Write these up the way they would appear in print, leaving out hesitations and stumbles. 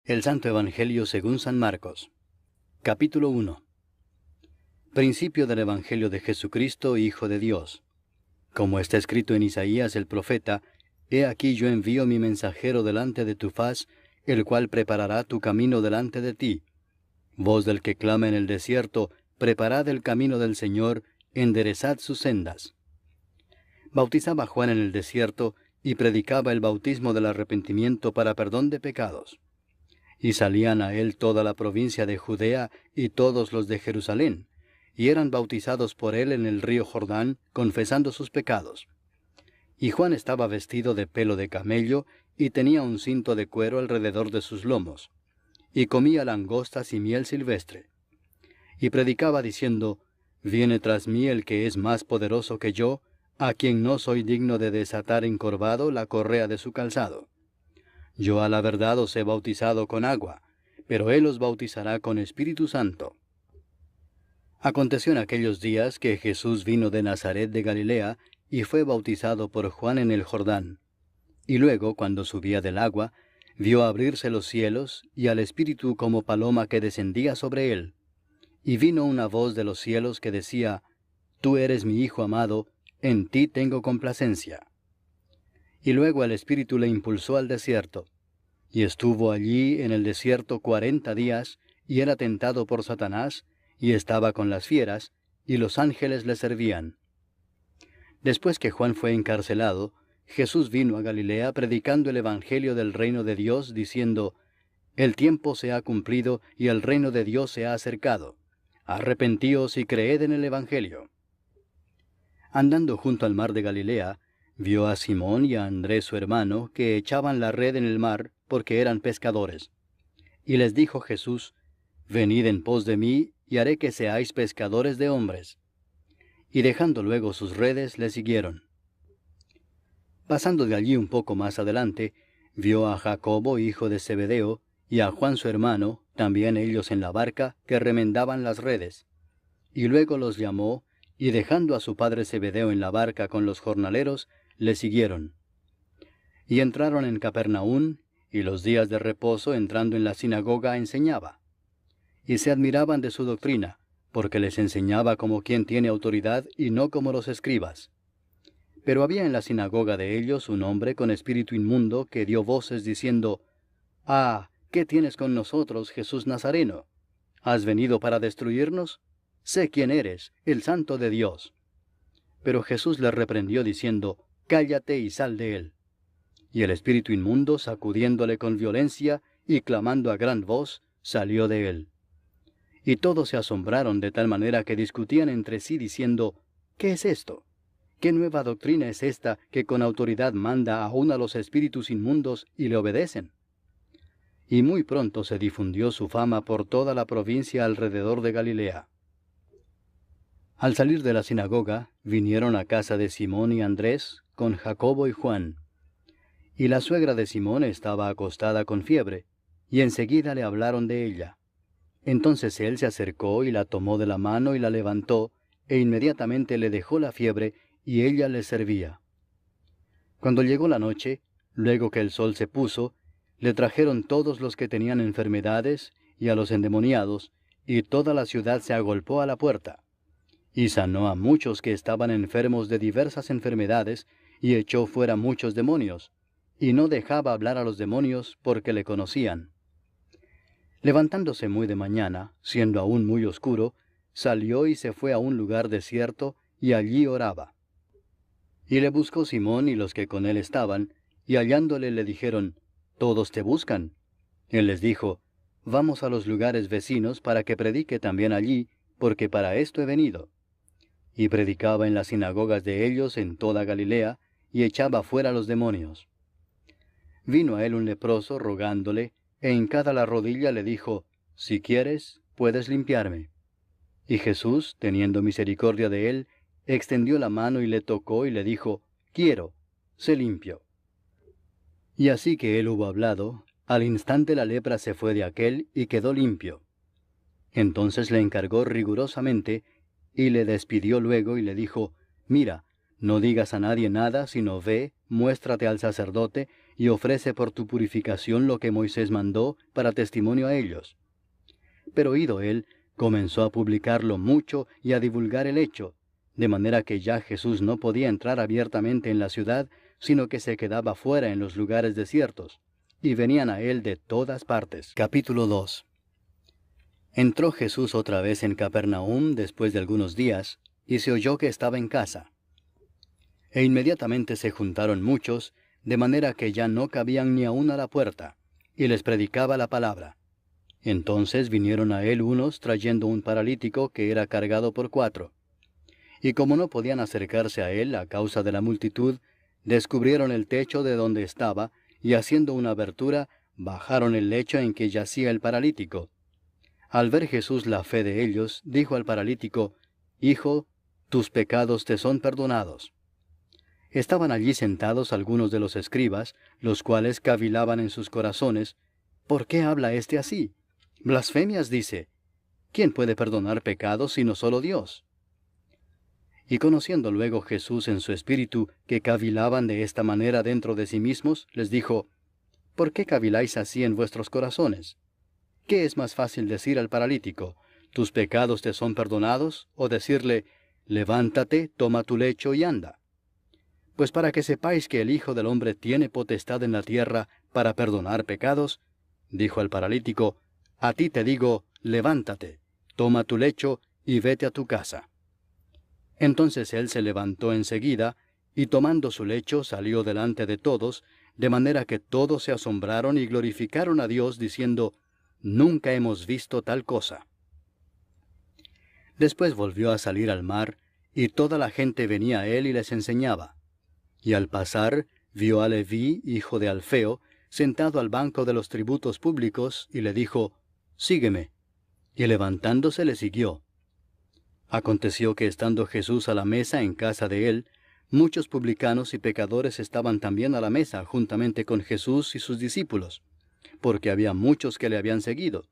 El Santo Evangelio según San Marcos. Capítulo 1. Principio del Evangelio de Jesucristo, Hijo de Dios. Como está escrito en Isaías el profeta, He aquí yo envío mi mensajero delante de tu faz, el cual preparará tu camino delante de ti. Voz del que clama en el desierto, preparad el camino del Señor, enderezad sus sendas. Bautizaba Juan en el desierto, y predicaba el bautismo del arrepentimiento para perdón de pecados. Y salían a él toda la provincia de Judea y todos los de Jerusalén, y eran bautizados por él en el río Jordán, confesando sus pecados. Y Juan estaba vestido de pelo de camello, y tenía un cinto de cuero alrededor de sus lomos, y comía langostas y miel silvestre. Y predicaba diciendo, Viene tras mí el que es más poderoso que yo, a quien no soy digno de desatar encorvado la correa de su calzado. Yo a la verdad os he bautizado con agua, pero él os bautizará con Espíritu Santo. Aconteció en aquellos días que Jesús vino de Nazaret de Galilea, y fue bautizado por Juan en el Jordán. Y luego, cuando subía del agua, vio abrirse los cielos, y al Espíritu como paloma que descendía sobre él. Y vino una voz de los cielos que decía, Tú eres mi Hijo amado, en ti tengo complacencia. Y luego el Espíritu le impulsó al desierto. Y estuvo allí en el desierto 40 días, y era tentado por Satanás, y estaba con las fieras, y los ángeles le servían. Después que Juan fue encarcelado, Jesús vino a Galilea predicando el Evangelio del reino de Dios, diciendo, El tiempo se ha cumplido, y el reino de Dios se ha acercado. Arrepentíos y creed en el Evangelio. Andando junto al mar de Galilea, vio a Simón y a Andrés su hermano, que echaban la red en el mar, porque eran pescadores. Y les dijo Jesús, Venid en pos de mí, y haré que seáis pescadores de hombres. Y dejando luego sus redes, le siguieron. Pasando de allí un poco más adelante, vio a Jacobo, hijo de Zebedeo, y a Juan su hermano, también ellos en la barca, que remendaban las redes. Y luego los llamó, y dejando a su padre Zebedeo en la barca con los jornaleros, le siguieron. Y entraron en Capernaum, y los días de reposo entrando en la sinagoga enseñaba. Y se admiraban de su doctrina, porque les enseñaba como quien tiene autoridad y no como los escribas. Pero había en la sinagoga de ellos un hombre con espíritu inmundo que dio voces diciendo, Ah, ¿qué tienes con nosotros, Jesús Nazareno? ¿Has venido para destruirnos? Sé quién eres, el Santo de Dios. Pero Jesús le reprendió diciendo, Cállate y sal de él. Y el espíritu inmundo, sacudiéndole con violencia y clamando a gran voz, salió de él. Y todos se asombraron de tal manera que discutían entre sí diciendo, ¿Qué es esto? ¿Qué nueva doctrina es esta que con autoridad manda aún a los espíritus inmundos y le obedecen? Y muy pronto se difundió su fama por toda la provincia alrededor de Galilea. Al salir de la sinagoga, vinieron a casa de Simón y Andrés, con Jacobo y Juan. Y la suegra de Simón estaba acostada con fiebre, y enseguida le hablaron de ella. Entonces él se acercó y la tomó de la mano y la levantó, e inmediatamente le dejó la fiebre, y ella le servía. Cuando llegó la noche, luego que el sol se puso, le trajeron todos los que tenían enfermedades, y a los endemoniados, y toda la ciudad se agolpó a la puerta. Y sanó a muchos que estaban enfermos de diversas enfermedades, y echó fuera muchos demonios, y no dejaba hablar a los demonios porque le conocían. Levantándose muy de mañana, siendo aún muy oscuro, salió y se fue a un lugar desierto, y allí oraba. Y le buscó Simón y los que con él estaban, y hallándole le dijeron, Todos te buscan. Él les dijo, Vamos a los lugares vecinos para que predique también allí, porque para esto he venido. Y predicaba en las sinagogas de ellos en toda Galilea, y echaba fuera los demonios. Vino a él un leproso rogándole, e hincada la rodilla le dijo, Si quieres, puedes limpiarme. Y Jesús, teniendo misericordia de él, extendió la mano y le tocó y le dijo, Quiero, sé limpio. Y así que él hubo hablado, al instante la lepra se fue de aquél y quedó limpio. Entonces le encargó rigurosamente, y le despidió luego y le dijo, Mira, no digas a nadie nada, sino ve, muéstrate al sacerdote, y ofrece por tu purificación lo que Moisés mandó para testimonio a ellos. Pero oído él, comenzó a publicarlo mucho y a divulgar el hecho, de manera que ya Jesús no podía entrar abiertamente en la ciudad, sino que se quedaba fuera en los lugares desiertos, y venían a él de todas partes. Capítulo 2. Entró Jesús otra vez en Capernaum después de algunos días, y se oyó que estaba en casa. E inmediatamente se juntaron muchos, de manera que ya no cabían ni aun a la puerta, y les predicaba la palabra. Entonces vinieron a él unos trayendo un paralítico que era cargado por 4. Y como no podían acercarse a él a causa de la multitud, descubrieron el techo de donde estaba, y haciendo una abertura, bajaron el lecho en que yacía el paralítico. Al ver Jesús la fe de ellos, dijo al paralítico, Hijo, tus pecados te son perdonados. Estaban allí sentados algunos de los escribas, los cuales cavilaban en sus corazones, ¿por qué habla éste así? Blasfemias dice. ¿Quién puede perdonar pecados sino solo Dios? Y conociendo luego Jesús en su espíritu que cavilaban de esta manera dentro de sí mismos, les dijo, ¿por qué caviláis así en vuestros corazones? ¿Qué es más fácil decir al paralítico, tus pecados te son perdonados, o decirle, levántate, toma tu lecho y anda? Pues para que sepáis que el Hijo del Hombre tiene potestad en la tierra para perdonar pecados, dijo al paralítico, a ti te digo, levántate, toma tu lecho y vete a tu casa. Entonces él se levantó enseguida, y tomando su lecho salió delante de todos, de manera que todos se asombraron y glorificaron a Dios, diciendo, nunca hemos visto tal cosa. Después volvió a salir al mar, y toda la gente venía a él y les enseñaba. Y al pasar, vio a Leví, hijo de Alfeo, sentado al banco de los tributos públicos, y le dijo, sígueme. Y levantándose le siguió. Aconteció que estando Jesús a la mesa en casa de él, muchos publicanos y pecadores estaban también a la mesa juntamente con Jesús y sus discípulos, porque había muchos que le habían seguido.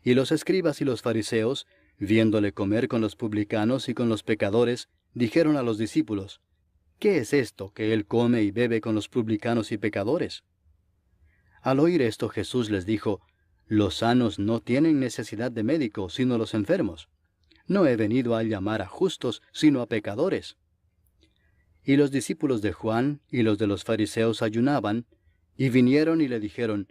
Y los escribas y los fariseos, viéndole comer con los publicanos y con los pecadores, dijeron a los discípulos, ¿qué es esto que él come y bebe con los publicanos y pecadores? Al oír esto Jesús les dijo, los sanos no tienen necesidad de médico, sino los enfermos. No he venido a llamar a justos, sino a pecadores. Y los discípulos de Juan y los de los fariseos ayunaban, y vinieron y le dijeron,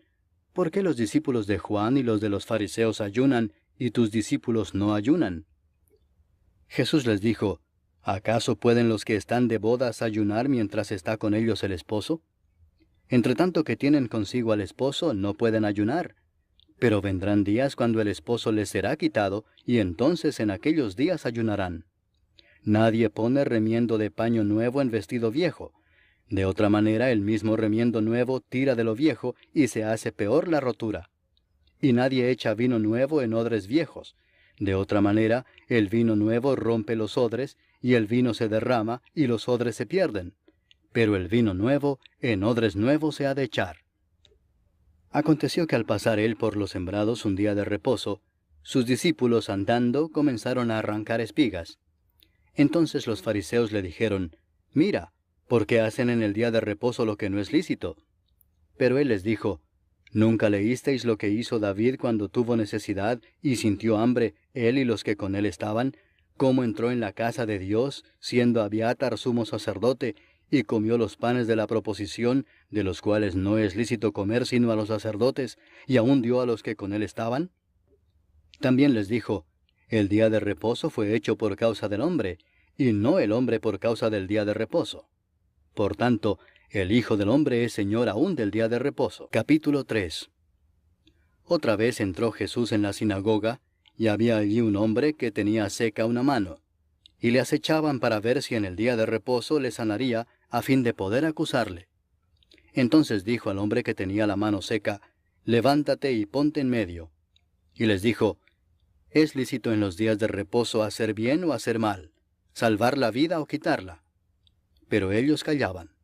¿por qué los discípulos de Juan y los de los fariseos ayunan, y tus discípulos no ayunan? Jesús les dijo, ¿acaso pueden los que están de bodas ayunar mientras está con ellos el esposo? Entre tanto que tienen consigo al esposo, no pueden ayunar. Pero vendrán días cuando el esposo les será quitado, y entonces en aquellos días ayunarán. Nadie pone remiendo de paño nuevo en vestido viejo. De otra manera, el mismo remiendo nuevo tira de lo viejo, y se hace peor la rotura. Y nadie echa vino nuevo en odres viejos. De otra manera, el vino nuevo rompe los odres, y el vino se derrama, y los odres se pierden. Pero el vino nuevo en odres nuevos se ha de echar. Aconteció que al pasar él por los sembrados un día de reposo, sus discípulos andando comenzaron a arrancar espigas. Entonces los fariseos le dijeron, mira, ¿por qué hacen en el día de reposo lo que no es lícito? Pero él les dijo, ¿nunca leísteis lo que hizo David cuando tuvo necesidad y sintió hambre, él y los que con él estaban, cómo entró en la casa de Dios, siendo Abiatar sumo sacerdote, y comió los panes de la proposición, de los cuales no es lícito comer sino a los sacerdotes, y aún dio a los que con él estaban? También les dijo, el día de reposo fue hecho por causa del hombre, y no el hombre por causa del día de reposo. Por tanto, el Hijo del Hombre es Señor aún del día de reposo. Capítulo 3. Otra vez entró Jesús en la sinagoga, y había allí un hombre que tenía seca una mano, y le acechaban para ver si en el día de reposo le sanaría, a fin de poder acusarle. Entonces dijo al hombre que tenía la mano seca, levántate y ponte en medio. Y les dijo, ¿es lícito en los días de reposo hacer bien o hacer mal, salvar la vida o quitarla? Pero ellos callaban.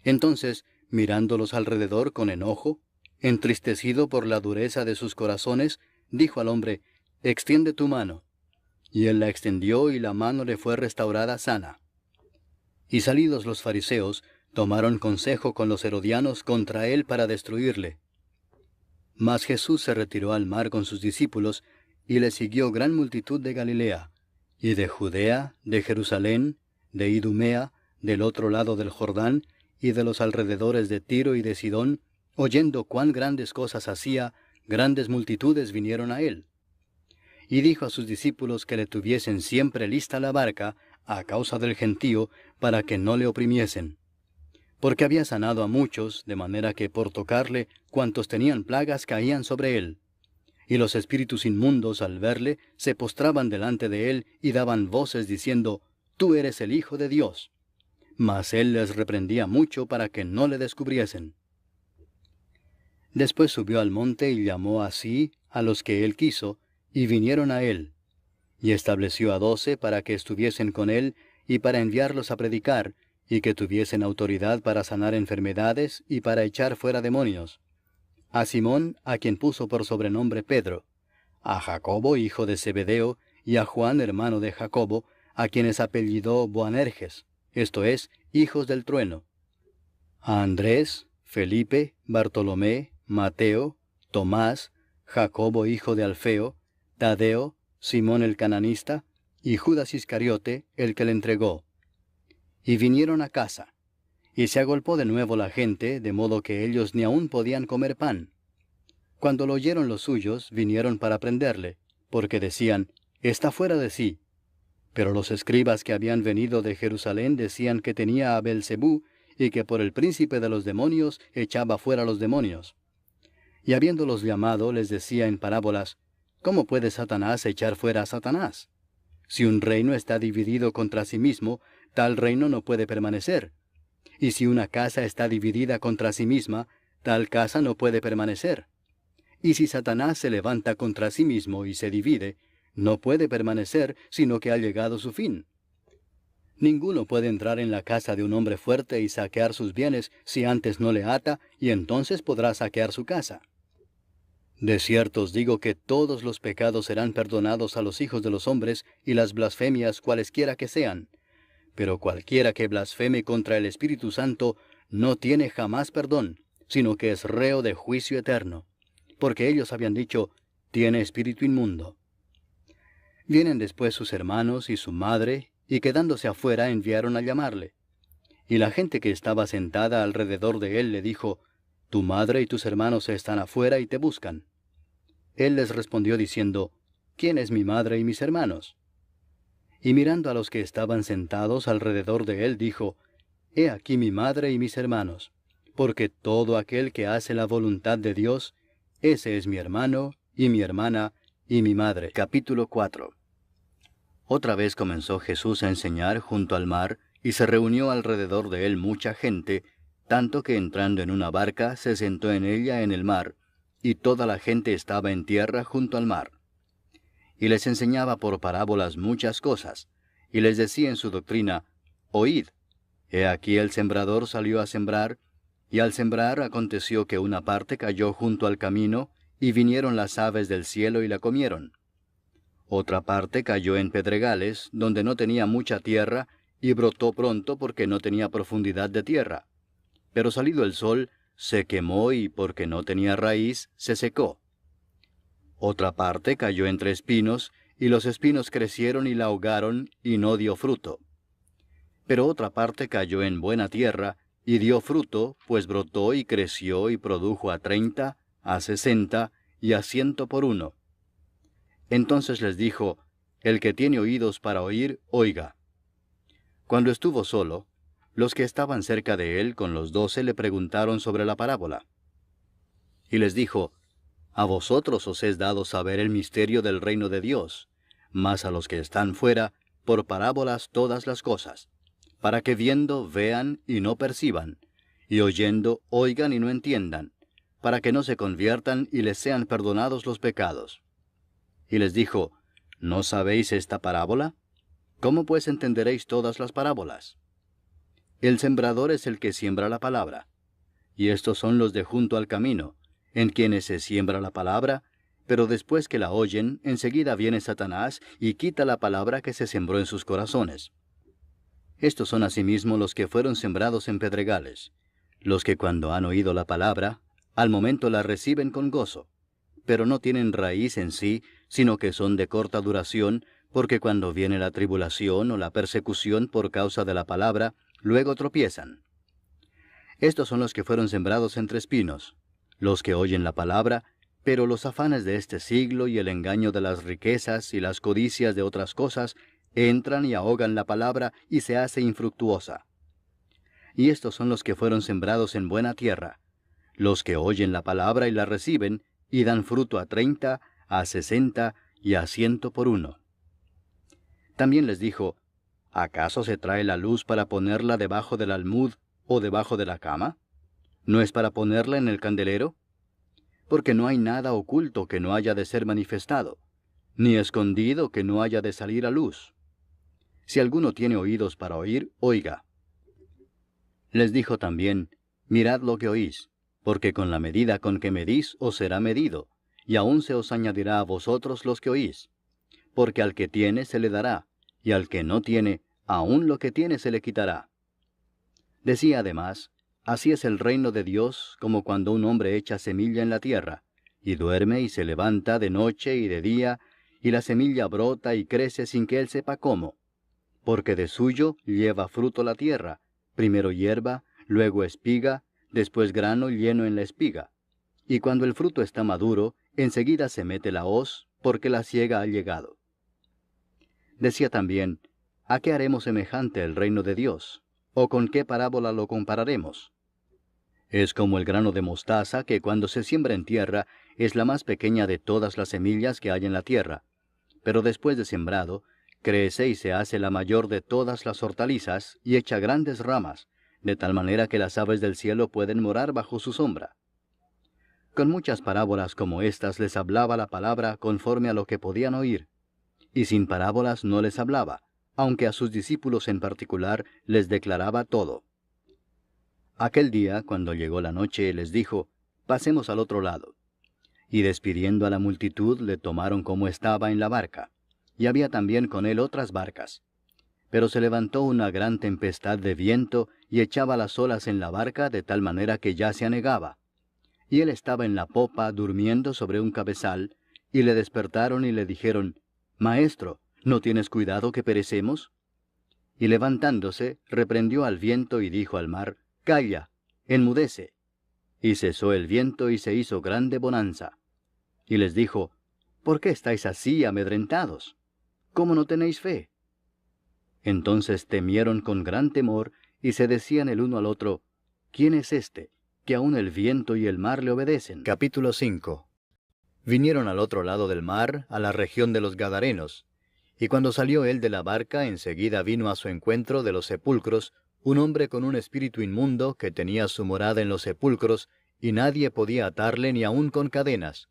Entonces, mirándolos alrededor con enojo, entristecido por la dureza de sus corazones, dijo al hombre, extiende tu mano. Y él la extendió y la mano le fue restaurada sana. Y salidos los fariseos, tomaron consejo con los herodianos contra él para destruirle. Mas Jesús se retiró al mar con sus discípulos, y le siguió gran multitud de Galilea, y de Judea, de Jerusalén, de Idumea, del otro lado del Jordán, y de los alrededores de Tiro y de Sidón, oyendo cuán grandes cosas hacía, grandes multitudes vinieron a él. Y dijo a sus discípulos que le tuviesen siempre lista la barca, a causa del gentío, para que no le oprimiesen. Porque había sanado a muchos, de manera que por tocarle, cuantos tenían plagas caían sobre él. Y los espíritus inmundos, al verle, se postraban delante de él y daban voces diciendo, «Tú eres el Hijo de Dios». Mas él les reprendía mucho para que no le descubriesen. Después subió al monte y llamó así a los que él quiso, y vinieron a él. Y estableció a 12 para que estuviesen con él, y para enviarlos a predicar, y que tuviesen autoridad para sanar enfermedades y para echar fuera demonios. A Simón, a quien puso por sobrenombre Pedro, a Jacobo, hijo de Zebedeo, y a Juan, hermano de Jacobo, a quienes apellidó Boanerges, esto es, hijos del trueno, a Andrés, Felipe, Bartolomé, Mateo, Tomás, Jacobo, hijo de Alfeo, Tadeo, Simón el cananista, y Judas Iscariote, el que le entregó. Y vinieron a casa. Y se agolpó de nuevo la gente, de modo que ellos ni aún podían comer pan. Cuando lo oyeron los suyos, vinieron para prenderle, porque decían, «Está fuera de sí». Pero los escribas que habían venido de Jerusalén decían que tenía a Beelzebú, y que por el príncipe de los demonios echaba fuera los demonios. Y habiéndolos llamado, les decía en parábolas, «¿Cómo puede Satanás echar fuera a Satanás? Si un reino está dividido contra sí mismo, tal reino no puede permanecer. Y si una casa está dividida contra sí misma, tal casa no puede permanecer. Y si Satanás se levanta contra sí mismo y se divide, no puede permanecer, sino que ha llegado su fin. Ninguno puede entrar en la casa de un hombre fuerte y saquear sus bienes si antes no le ata, y entonces podrá saquear su casa. De cierto os digo que todos los pecados serán perdonados a los hijos de los hombres y las blasfemias cualesquiera que sean. Pero cualquiera que blasfeme contra el Espíritu Santo no tiene jamás perdón, sino que es reo de juicio eterno. Porque ellos habían dicho, tiene espíritu inmundo. Vienen después sus hermanos y su madre, y quedándose afuera enviaron a llamarle. Y la gente que estaba sentada alrededor de él le dijo, tu madre y tus hermanos están afuera y te buscan. Él les respondió diciendo, ¿quién es mi madre y mis hermanos? Y mirando a los que estaban sentados alrededor de él, dijo, He aquí mi madre y mis hermanos, porque todo aquel que hace la voluntad de Dios, ese es mi hermano, y mi hermana, y mi madre. Capítulo 4. Otra vez comenzó Jesús a enseñar junto al mar, y se reunió alrededor de él mucha gente, tanto que entrando en una barca se sentó en ella en el mar, y toda la gente estaba en tierra junto al mar. Y les enseñaba por parábolas muchas cosas, y les decía en su doctrina, Oíd, he aquí el sembrador salió a sembrar, y al sembrar aconteció que una parte cayó junto al camino, y vinieron las aves del cielo y la comieron. Otra parte cayó en pedregales, donde no tenía mucha tierra, y brotó pronto porque no tenía profundidad de tierra. Pero salido el sol, se quemó y porque no tenía raíz, se secó. Otra parte cayó entre espinos, y los espinos crecieron y la ahogaron, y no dio fruto. Pero otra parte cayó en buena tierra, y dio fruto, pues brotó y creció y produjo a 30, a 60, y a 100 por uno. Entonces les dijo, el que tiene oídos para oír, oiga. Cuando estuvo solo, los que estaban cerca de él con los 12 le preguntaron sobre la parábola. Y les dijo, a vosotros os es dado saber el misterio del reino de Dios, mas a los que están fuera, por parábolas todas las cosas, para que viendo vean y no perciban, y oyendo oigan y no entiendan, para que no se conviertan y les sean perdonados los pecados. Y les dijo, ¿no sabéis esta parábola? ¿Cómo pues entenderéis todas las parábolas? El sembrador es el que siembra la palabra, y estos son los de junto al camino, en quienes se siembra la palabra, pero después que la oyen, enseguida viene Satanás y quita la palabra que se sembró en sus corazones. Estos son asimismo los que fueron sembrados en pedregales, los que cuando han oído la palabra, al momento la reciben con gozo, pero no tienen raíz en sí, sino que son de corta duración, porque cuando viene la tribulación o la persecución por causa de la palabra, luego tropiezan. Estos son los que fueron sembrados entre espinos, los que oyen la palabra, pero los afanes de este siglo y el engaño de las riquezas y las codicias de otras cosas entran y ahogan la palabra y se hace infructuosa. Y estos son los que fueron sembrados en buena tierra, los que oyen la palabra y la reciben, y dan fruto a 30, a 60 y a 100 por uno. También les dijo, ¿acaso se trae la luz para ponerla debajo del almud o debajo de la cama? ¿No es para ponerla en el candelero? Porque no hay nada oculto que no haya de ser manifestado, ni escondido que no haya de salir a luz. Si alguno tiene oídos para oír, oiga. Les dijo también, mirad lo que oís, porque con la medida con que medís os será medido, y aún se os añadirá a vosotros los que oís. Porque al que tiene se le dará, y al que no tiene, aún lo que tiene se le quitará. Decía además, así es el reino de Dios como cuando un hombre echa semilla en la tierra, y duerme y se levanta de noche y de día, y la semilla brota y crece sin que él sepa cómo. Porque de suyo lleva fruto la tierra, primero hierba, luego espiga, después grano lleno en la espiga. Y cuando el fruto está maduro, enseguida se mete la hoz, porque la siega ha llegado. Decía también, ¿a qué haremos semejante el reino de Dios? ¿O con qué parábola lo compararemos? Es como el grano de mostaza que cuando se siembra en tierra es la más pequeña de todas las semillas que hay en la tierra, pero después de sembrado, crece y se hace la mayor de todas las hortalizas y echa grandes ramas, de tal manera que las aves del cielo pueden morar bajo su sombra. Con muchas parábolas como estas les hablaba la palabra conforme a lo que podían oír, y sin parábolas no les hablaba, aunque a sus discípulos en particular les declaraba todo. Aquel día, cuando llegó la noche, les dijo, pasemos al otro lado. Y despidiendo a la multitud, le tomaron como estaba en la barca, y había también con él otras barcas. Pero se levantó una gran tempestad de viento, y echaba las olas en la barca de tal manera que ya se anegaba. Y él estaba en la popa durmiendo sobre un cabezal, y le despertaron y le dijeron, Maestro, ¿no tienes cuidado que perecemos? Y levantándose, reprendió al viento y dijo al mar, Calla, enmudece. Y cesó el viento y se hizo grande bonanza. Y les dijo, ¿por qué estáis así amedrentados? ¿Cómo no tenéis fe? Entonces temieron con gran temor, y se decían el uno al otro, ¿quién es este, que aun el viento y el mar le obedecen? Capítulo 5. Vinieron al otro lado del mar, a la región de los Gadarenos, y cuando salió él de la barca, enseguida vino a su encuentro de los sepulcros un hombre con un espíritu inmundo que tenía su morada en los sepulcros, y nadie podía atarle ni aun con cadenas,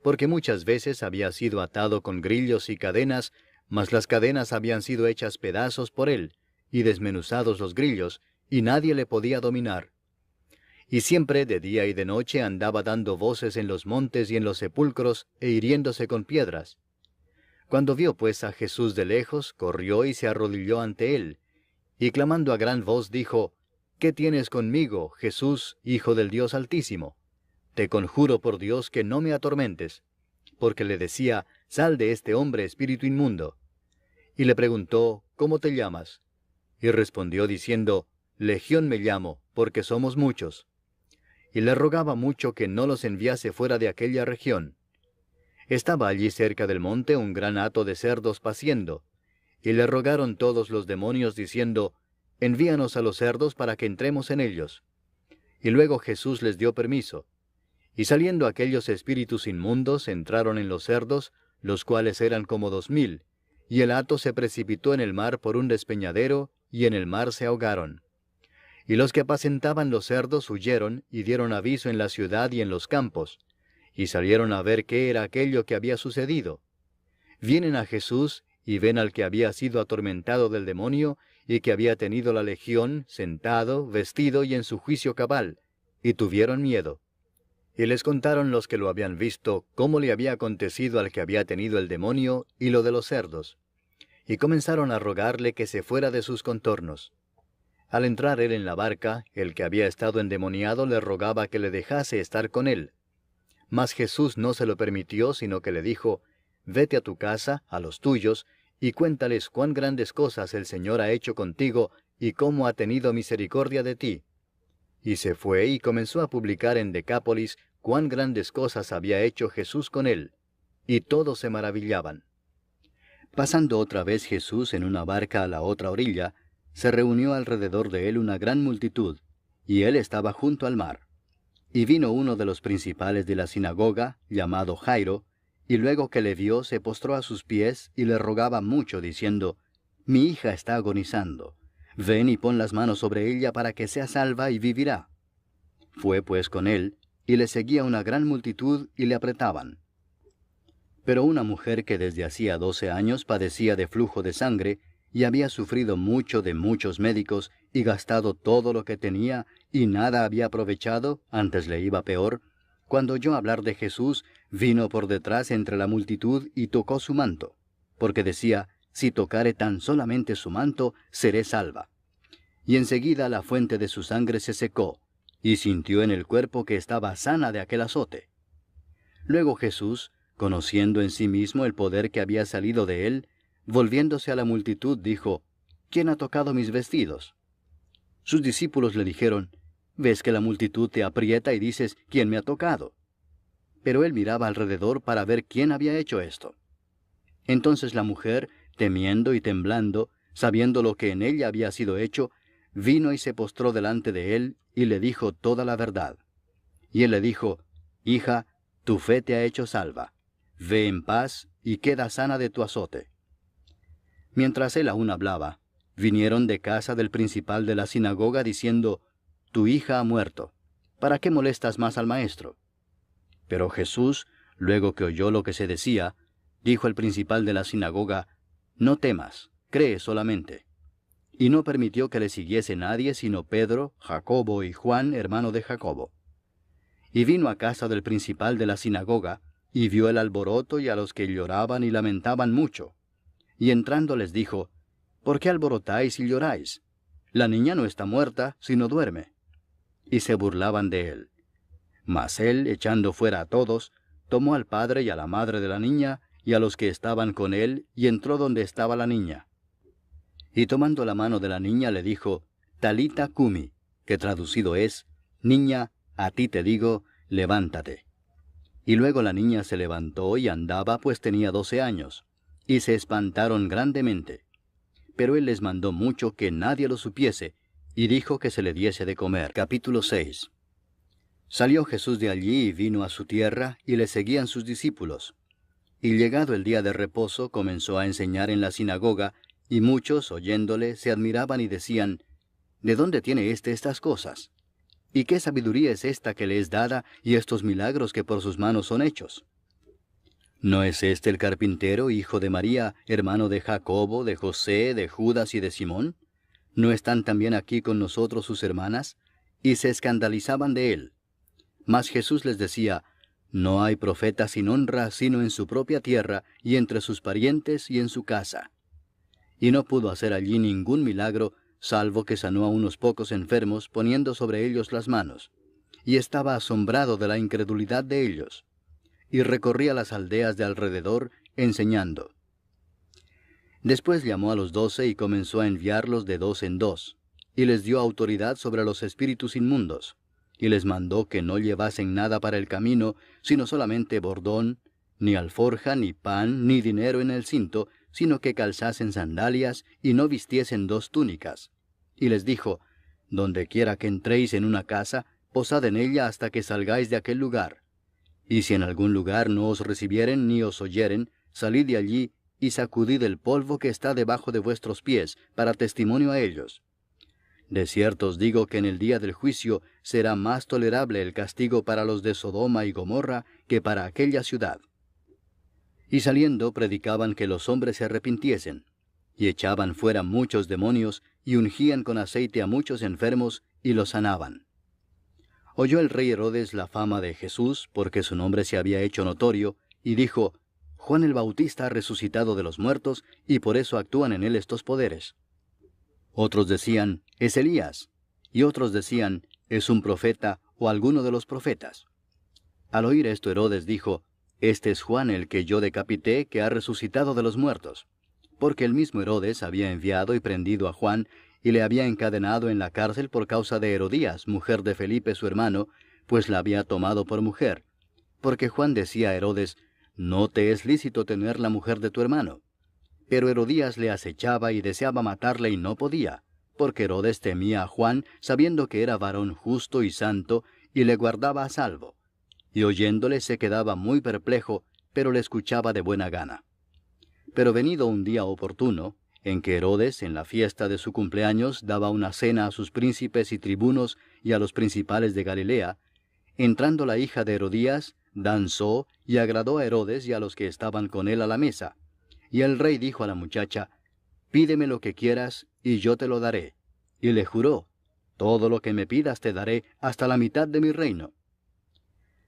porque muchas veces había sido atado con grillos y cadenas, mas las cadenas habían sido hechas pedazos por él, y desmenuzados los grillos, y nadie le podía dominar. Y siempre de día y de noche andaba dando voces en los montes y en los sepulcros, e hiriéndose con piedras. Cuando vio pues a Jesús de lejos, corrió y se arrodilló ante él, y clamando a gran voz dijo, ¿qué tienes conmigo, Jesús, Hijo del Dios Altísimo? Te conjuro por Dios que no me atormentes. Porque le decía, sal de este hombre, espíritu inmundo. Y le preguntó, ¿cómo te llamas? Y respondió diciendo, Legión me llamo, porque somos muchos. Y le rogaba mucho que no los enviase fuera de aquella región. Estaba allí cerca del monte un gran hato de cerdos paciendo, y le rogaron todos los demonios diciendo, envíanos a los cerdos para que entremos en ellos. Y luego Jesús les dio permiso. Y saliendo aquellos espíritus inmundos entraron en los cerdos, los cuales eran como 2000, y el hato se precipitó en el mar por un despeñadero, y en el mar se ahogaron. Y los que apacentaban los cerdos huyeron, y dieron aviso en la ciudad y en los campos, y salieron a ver qué era aquello que había sucedido. Vienen a Jesús, y ven al que había sido atormentado del demonio, y que había tenido la legión, sentado, vestido y en su juicio cabal, y tuvieron miedo. Y les contaron los que lo habían visto, cómo le había acontecido al que había tenido el demonio, y lo de los cerdos. y comenzaron a rogarle que se fuera de sus contornos. Al entrar él en la barca, el que había estado endemoniado le rogaba que le dejase estar con él. Mas Jesús no se lo permitió, sino que le dijo, «Vete a tu casa, a los tuyos, y cuéntales cuán grandes cosas el Señor ha hecho contigo, y cómo ha tenido misericordia de ti». Y se fue y comenzó a publicar en Decápolis cuán grandes cosas había hecho Jesús con él, y todos se maravillaban. Pasando otra vez Jesús en una barca a la otra orilla, se reunió alrededor de él una gran multitud, y él estaba junto al mar. Y vino uno de los principales de la sinagoga, llamado Jairo, y luego que le vio se postró a sus pies y le rogaba mucho, diciendo, «Mi hija está agonizando. Ven y pon las manos sobre ella para que sea salva y vivirá». Fue pues con él, y le seguía una gran multitud y le apretaban. Pero una mujer que desde hacía 12 años padecía de flujo de sangre, y había sufrido mucho de muchos médicos, y gastado todo lo que tenía, y nada había aprovechado, antes le iba peor, cuando oyó hablar de Jesús, vino por detrás entre la multitud y tocó su manto, porque decía, «Si tocare tan solamente su manto, seré salva». Y enseguida la fuente de su sangre se secó, y sintió en el cuerpo que estaba sana de aquel azote. Luego Jesús, conociendo en sí mismo el poder que había salido de él, volviéndose a la multitud, dijo, «¿Quién ha tocado mis vestidos?». Sus discípulos le dijeron, «¿Ves que la multitud te aprieta y dices, ¿quién me ha tocado?». Pero él miraba alrededor para ver quién había hecho esto. Entonces la mujer, temiendo y temblando, sabiendo lo que en ella había sido hecho, vino y se postró delante de él, y le dijo toda la verdad. Y él le dijo, «Hija, tu fe te ha hecho salva. Ve en paz, y queda sana de tu azote». Mientras él aún hablaba, vinieron de casa del principal de la sinagoga diciendo, «Tu hija ha muerto. ¿Para qué molestas más al maestro?». Pero Jesús, luego que oyó lo que se decía, dijo al principal de la sinagoga, «No temas, cree solamente». Y no permitió que le siguiese nadie sino Pedro, Jacobo y Juan, hermano de Jacobo. Y vino a casa del principal de la sinagoga, y vio el alboroto y a los que lloraban y lamentaban mucho. Y entrando les dijo, «¿Por qué alborotáis y lloráis? La niña no está muerta, sino duerme». Y se burlaban de él. Mas él, echando fuera a todos, tomó al padre y a la madre de la niña, y a los que estaban con él, y entró donde estaba la niña. Y tomando la mano de la niña le dijo, «Talita cumi», que traducido es, «Niña, a ti te digo, levántate». Y luego la niña se levantó y andaba, pues tenía 12 años. Y se espantaron grandemente. Pero él les mandó mucho que nadie lo supiese, y dijo que se le diese de comer. Capítulo 6. Salió Jesús de allí y vino a su tierra, y le seguían sus discípulos. Y llegado el día de reposo, comenzó a enseñar en la sinagoga, y muchos, oyéndole, se admiraban y decían, «¿De dónde tiene estas cosas? ¿Y qué sabiduría es esta que le es dada, y estos milagros que por sus manos son hechos? ¿No es este el carpintero, hijo de María, hermano de Jacobo, de José, de Judas y de Simón? ¿No están también aquí con nosotros sus hermanas?». Y se escandalizaban de él. Mas Jesús les decía, «No hay profeta sin honra, sino en su propia tierra, y entre sus parientes, y en su casa». Y no pudo hacer allí ningún milagro, salvo que sanó a unos pocos enfermos, poniendo sobre ellos las manos. Y estaba asombrado de la incredulidad de ellos. Y recorría las aldeas de alrededor, enseñando. Después llamó a los 12 y comenzó a enviarlos de 2 en 2, y les dio autoridad sobre los espíritus inmundos, y les mandó que no llevasen nada para el camino, sino solamente bordón, ni alforja, ni pan, ni dinero en el cinto, sino que calzasen sandalias, y no vistiesen 2 túnicas. Y les dijo, «Donde quiera que entréis en una casa, posad en ella hasta que salgáis de aquel lugar. Y si en algún lugar no os recibieren ni os oyeren, salid de allí, y sacudid el polvo que está debajo de vuestros pies, para testimonio a ellos. De cierto os digo que en el día del juicio será más tolerable el castigo para los de Sodoma y Gomorra que para aquella ciudad». Y saliendo predicaban que los hombres se arrepintiesen, y echaban fuera muchos demonios, y ungían con aceite a muchos enfermos, y los sanaban. Oyó el rey Herodes la fama de Jesús, porque su nombre se había hecho notorio, y dijo, Juan el Bautista ha resucitado de los muertos, y por eso actúan en él estos poderes. Otros decían, es Elías, y otros decían, es un profeta o alguno de los profetas. Al oír esto, Herodes dijo, este es Juan el que yo decapité, que ha resucitado de los muertos. Porque el mismo Herodes había enviado y prendido a Juan, y le había encadenado en la cárcel por causa de Herodías, mujer de Felipe su hermano, pues la había tomado por mujer. Porque Juan decía a Herodes, no te es lícito tener la mujer de tu hermano. Pero Herodías le acechaba y deseaba matarle y no podía, porque Herodes temía a Juan, sabiendo que era varón justo y santo, y le guardaba a salvo. Y oyéndole se quedaba muy perplejo, pero le escuchaba de buena gana. Pero venido un día oportuno, en que Herodes, en la fiesta de su cumpleaños, daba una cena a sus príncipes y tribunos y a los principales de Galilea, entrando la hija de Herodías, danzó y agradó a Herodes y a los que estaban con él a la mesa. Y el rey dijo a la muchacha, pídeme lo que quieras, y yo te lo daré. Y le juró, todo lo que me pidas te daré, hasta la mitad de mi reino.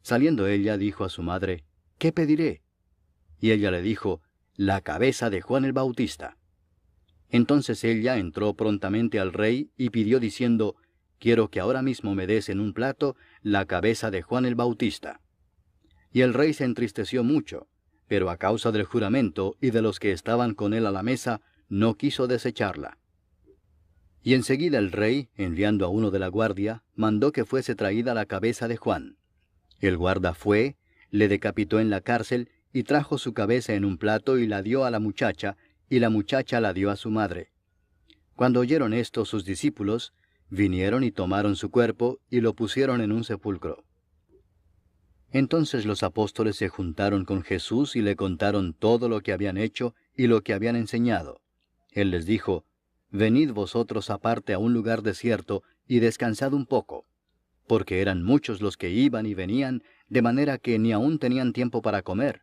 Saliendo ella, dijo a su madre, ¿qué pediré? Y ella le dijo, la cabeza de Juan el Bautista. Entonces ella entró prontamente al rey y pidió diciendo, quiero que ahora mismo me des en un plato la cabeza de Juan el Bautista. Y el rey se entristeció mucho, pero a causa del juramento y de los que estaban con él a la mesa, no quiso desecharla. Y enseguida el rey, enviando a uno de la guardia, mandó que fuese traída la cabeza de Juan. El guarda fue, le decapitó en la cárcel, y trajo su cabeza en un plato y la dio a la muchacha, y la muchacha la dio a su madre. Cuando oyeron esto sus discípulos, vinieron y tomaron su cuerpo, y lo pusieron en un sepulcro. Entonces los apóstoles se juntaron con Jesús y le contaron todo lo que habían hecho y lo que habían enseñado. Él les dijo, venid vosotros aparte a un lugar desierto, y descansad un poco. Porque eran muchos los que iban y venían, de manera que ni aún tenían tiempo para comer.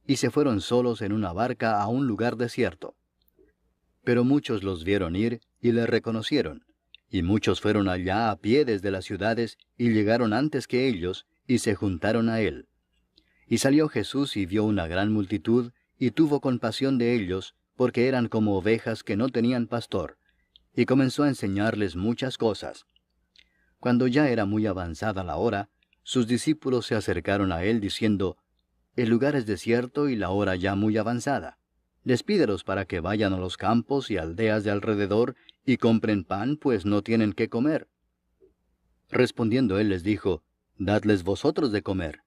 Y se fueron solos en una barca a un lugar desierto. Pero muchos los vieron ir y le reconocieron, y muchos fueron allá a pie desde las ciudades, y llegaron antes que ellos, y se juntaron a él. Y salió Jesús y vio una gran multitud, y tuvo compasión de ellos, porque eran como ovejas que no tenían pastor, y comenzó a enseñarles muchas cosas. Cuando ya era muy avanzada la hora, sus discípulos se acercaron a él diciendo, el lugar es desierto y la hora ya muy avanzada. Despídelos para que vayan a los campos y aldeas de alrededor y compren pan, pues no tienen qué comer. Respondiendo él les dijo, dadles vosotros de comer.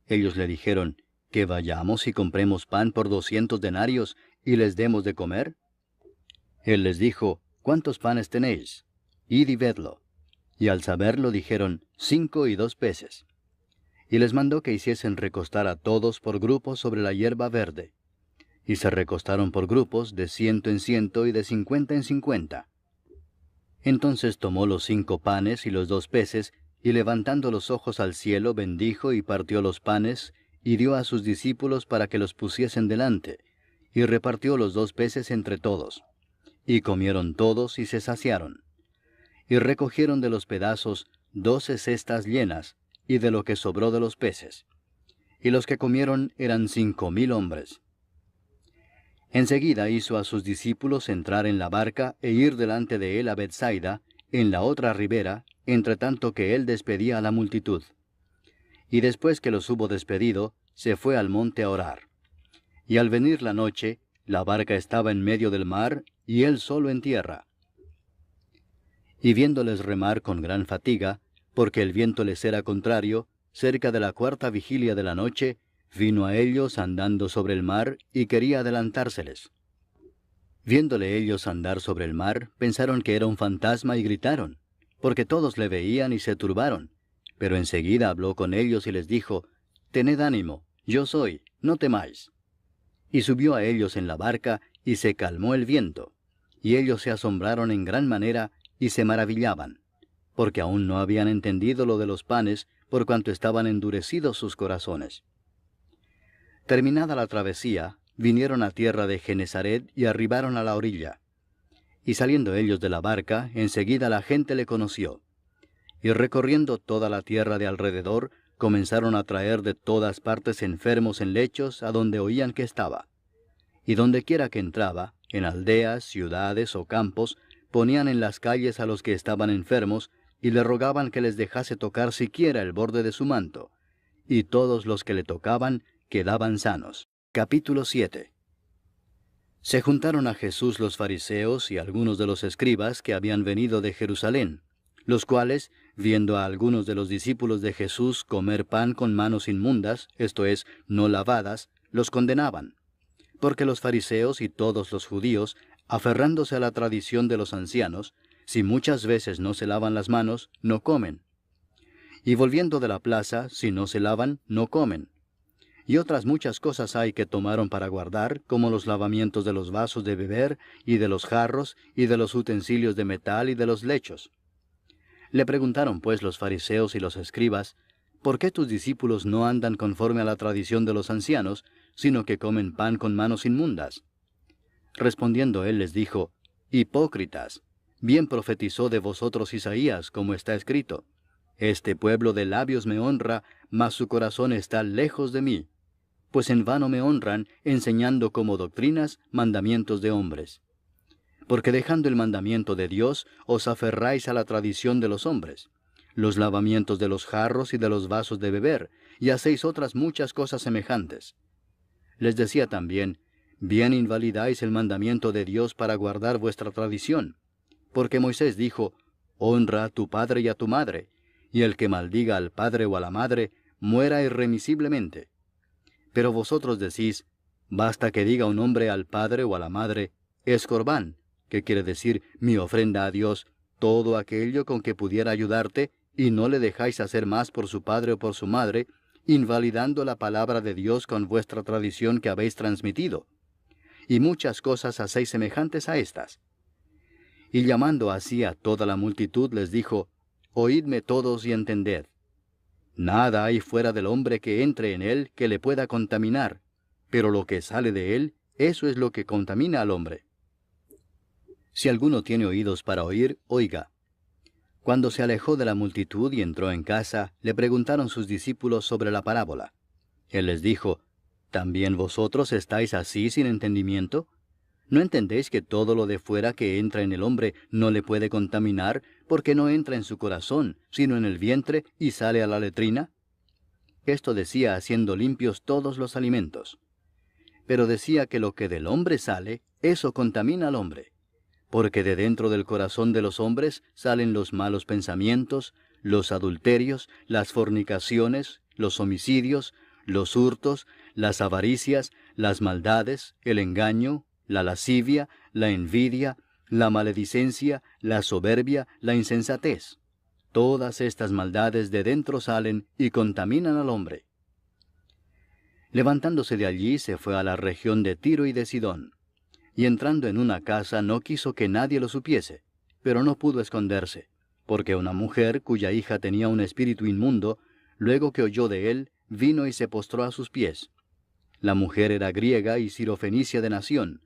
Ellos le dijeron, que vayamos y compremos pan por 200 denarios y les demos de comer. Él les dijo, ¿cuántos panes tenéis? Id y vedlo. Y al saberlo dijeron, 5 y 2 peces. Y les mandó que hiciesen recostar a todos por grupos sobre la hierba verde. Y se recostaron por grupos de 100 en 100 y de 50 en 50. Entonces tomó los 5 panes y los 2 peces, y levantando los ojos al cielo bendijo y partió los panes, y dio a sus discípulos para que los pusiesen delante, y repartió los 2 peces entre todos. Y comieron todos y se saciaron. Y recogieron de los pedazos 12 cestas llenas, y de lo que sobró de los peces. Y los que comieron eran 5000 hombres. Enseguida hizo a sus discípulos entrar en la barca e ir delante de él a Bethsaida, en la otra ribera, entre tanto que él despedía a la multitud. Y después que los hubo despedido, se fue al monte a orar. Y al venir la noche, la barca estaba en medio del mar, y él solo en tierra. Y viéndoles remar con gran fatiga, porque el viento les era contrario, cerca de la 4ª vigilia de la noche, vino a ellos andando sobre el mar, y quería adelantárseles. Viéndole ellos andar sobre el mar, pensaron que era un fantasma y gritaron, porque todos le veían y se turbaron. Pero enseguida habló con ellos y les dijo, tened ánimo, yo soy, no temáis. Y subió a ellos en la barca, y se calmó el viento. Y ellos se asombraron en gran manera, y se maravillaban, porque aún no habían entendido lo de los panes, por cuanto estaban endurecidos sus corazones. Terminada la travesía, vinieron a tierra de Genesaret y arribaron a la orilla. Y saliendo ellos de la barca, enseguida la gente le conoció. Y recorriendo toda la tierra de alrededor, comenzaron a traer de todas partes enfermos en lechos a donde oían que estaba. Y dondequiera que entraba, en aldeas, ciudades o campos, ponían en las calles a los que estaban enfermos, y le rogaban que les dejase tocar siquiera el borde de su manto. Y todos los que le tocaban quedaban sanos. Capítulo 7. Se juntaron a Jesús los fariseos y algunos de los escribas que habían venido de Jerusalén, los cuales, viendo a algunos de los discípulos de Jesús comer pan con manos inmundas, esto es, no lavadas, los condenaban. Porque los fariseos y todos los judíos, aferrándose a la tradición de los ancianos, si muchas veces no se lavan las manos, no comen. Y volviendo de la plaza, si no se lavan, no comen. Y otras muchas cosas hay que tomaron para guardar, como los lavamientos de los vasos de beber, y de los jarros, y de los utensilios de metal, y de los lechos. Le preguntaron pues los fariseos y los escribas, ¿por qué tus discípulos no andan conforme a la tradición de los ancianos, sino que comen pan con manos inmundas? Respondiendo él les dijo, Hipócritas, bien profetizó de vosotros Isaías, como está escrito, Este pueblo de labios me honra, mas su corazón está lejos de mí. Pues en vano me honran, enseñando como doctrinas mandamientos de hombres. Porque dejando el mandamiento de Dios, os aferráis a la tradición de los hombres, los lavamientos de los jarros y de los vasos de beber, y hacéis otras muchas cosas semejantes. Les decía también, bien invalidáis el mandamiento de Dios para guardar vuestra tradición. Porque Moisés dijo, honra a tu padre y a tu madre, y el que maldiga al padre o a la madre, muera irremisiblemente. Pero vosotros decís, basta que diga un hombre al padre o a la madre, es corbán, que quiere decir mi ofrenda a Dios, todo aquello con que pudiera ayudarte, y no le dejáis hacer más por su padre o por su madre, invalidando la palabra de Dios con vuestra tradición que habéis transmitido. Y muchas cosas hacéis semejantes a estas. Y llamando así a toda la multitud les dijo, oídme todos y entended. Nada hay fuera del hombre que entre en él que le pueda contaminar, pero lo que sale de él, eso es lo que contamina al hombre. Si alguno tiene oídos para oír, oiga. Cuando se alejó de la multitud y entró en casa, le preguntaron sus discípulos sobre la parábola. Él les dijo, ¿también vosotros estáis así sin entendimiento? ¿No entendéis que todo lo de fuera que entra en el hombre no le puede contaminar, porque no entra en su corazón, sino en el vientre, y sale a la letrina? Esto decía haciendo limpios todos los alimentos. Pero decía que lo que del hombre sale, eso contamina al hombre. Porque de dentro del corazón de los hombres salen los malos pensamientos, los adulterios, las fornicaciones, los homicidios, los hurtos, las avaricias, las maldades, el engaño, la lascivia, la envidia, la maledicencia, la soberbia, la insensatez. Todas estas maldades de dentro salen y contaminan al hombre. Levantándose de allí se fue a la región de Tiro y de Sidón. Y entrando en una casa no quiso que nadie lo supiese, pero no pudo esconderse, porque una mujer cuya hija tenía un espíritu inmundo, luego que oyó de él, vino y se postró a sus pies. La mujer era griega y sirofenicia de nación,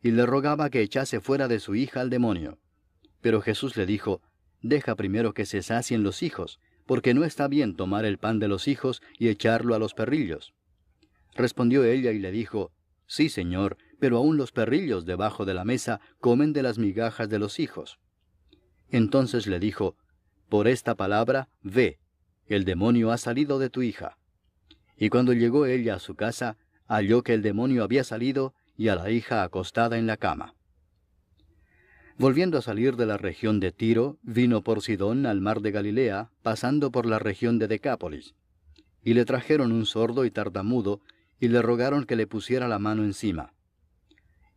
y le rogaba que echase fuera de su hija al demonio. Pero Jesús le dijo, deja primero que se sacien los hijos, porque no está bien tomar el pan de los hijos y echarlo a los perrillos. Respondió ella y le dijo, sí, Señor, pero aun los perrillos debajo de la mesa comen de las migajas de los hijos. Entonces le dijo, por esta palabra, ve, el demonio ha salido de tu hija. Y cuando llegó ella a su casa, halló que el demonio había salido y a la hija acostada en la cama. Volviendo a salir de la región de Tiro, vino por Sidón al mar de Galilea, pasando por la región de Decápolis. Y le trajeron un sordo y tartamudo, y le rogaron que le pusiera la mano encima.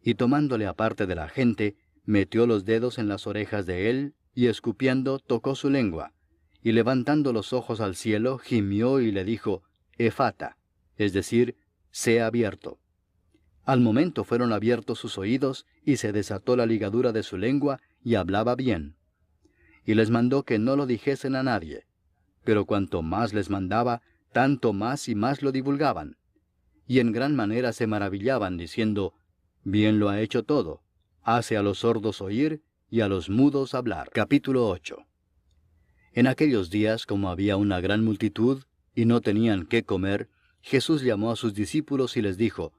Y tomándole aparte de la gente, metió los dedos en las orejas de él, y escupiendo tocó su lengua, y levantando los ojos al cielo, gimió y le dijo, Efata, es decir, sea abierto. Al momento fueron abiertos sus oídos, y se desató la ligadura de su lengua, y hablaba bien. Y les mandó que no lo dijesen a nadie. Pero cuanto más les mandaba, tanto más y más lo divulgaban. Y en gran manera se maravillaban, diciendo, bien lo ha hecho todo, hace a los sordos oír, y a los mudos hablar. Capítulo 8. En aquellos días, como había una gran multitud, y no tenían qué comer, Jesús llamó a sus discípulos y les dijo,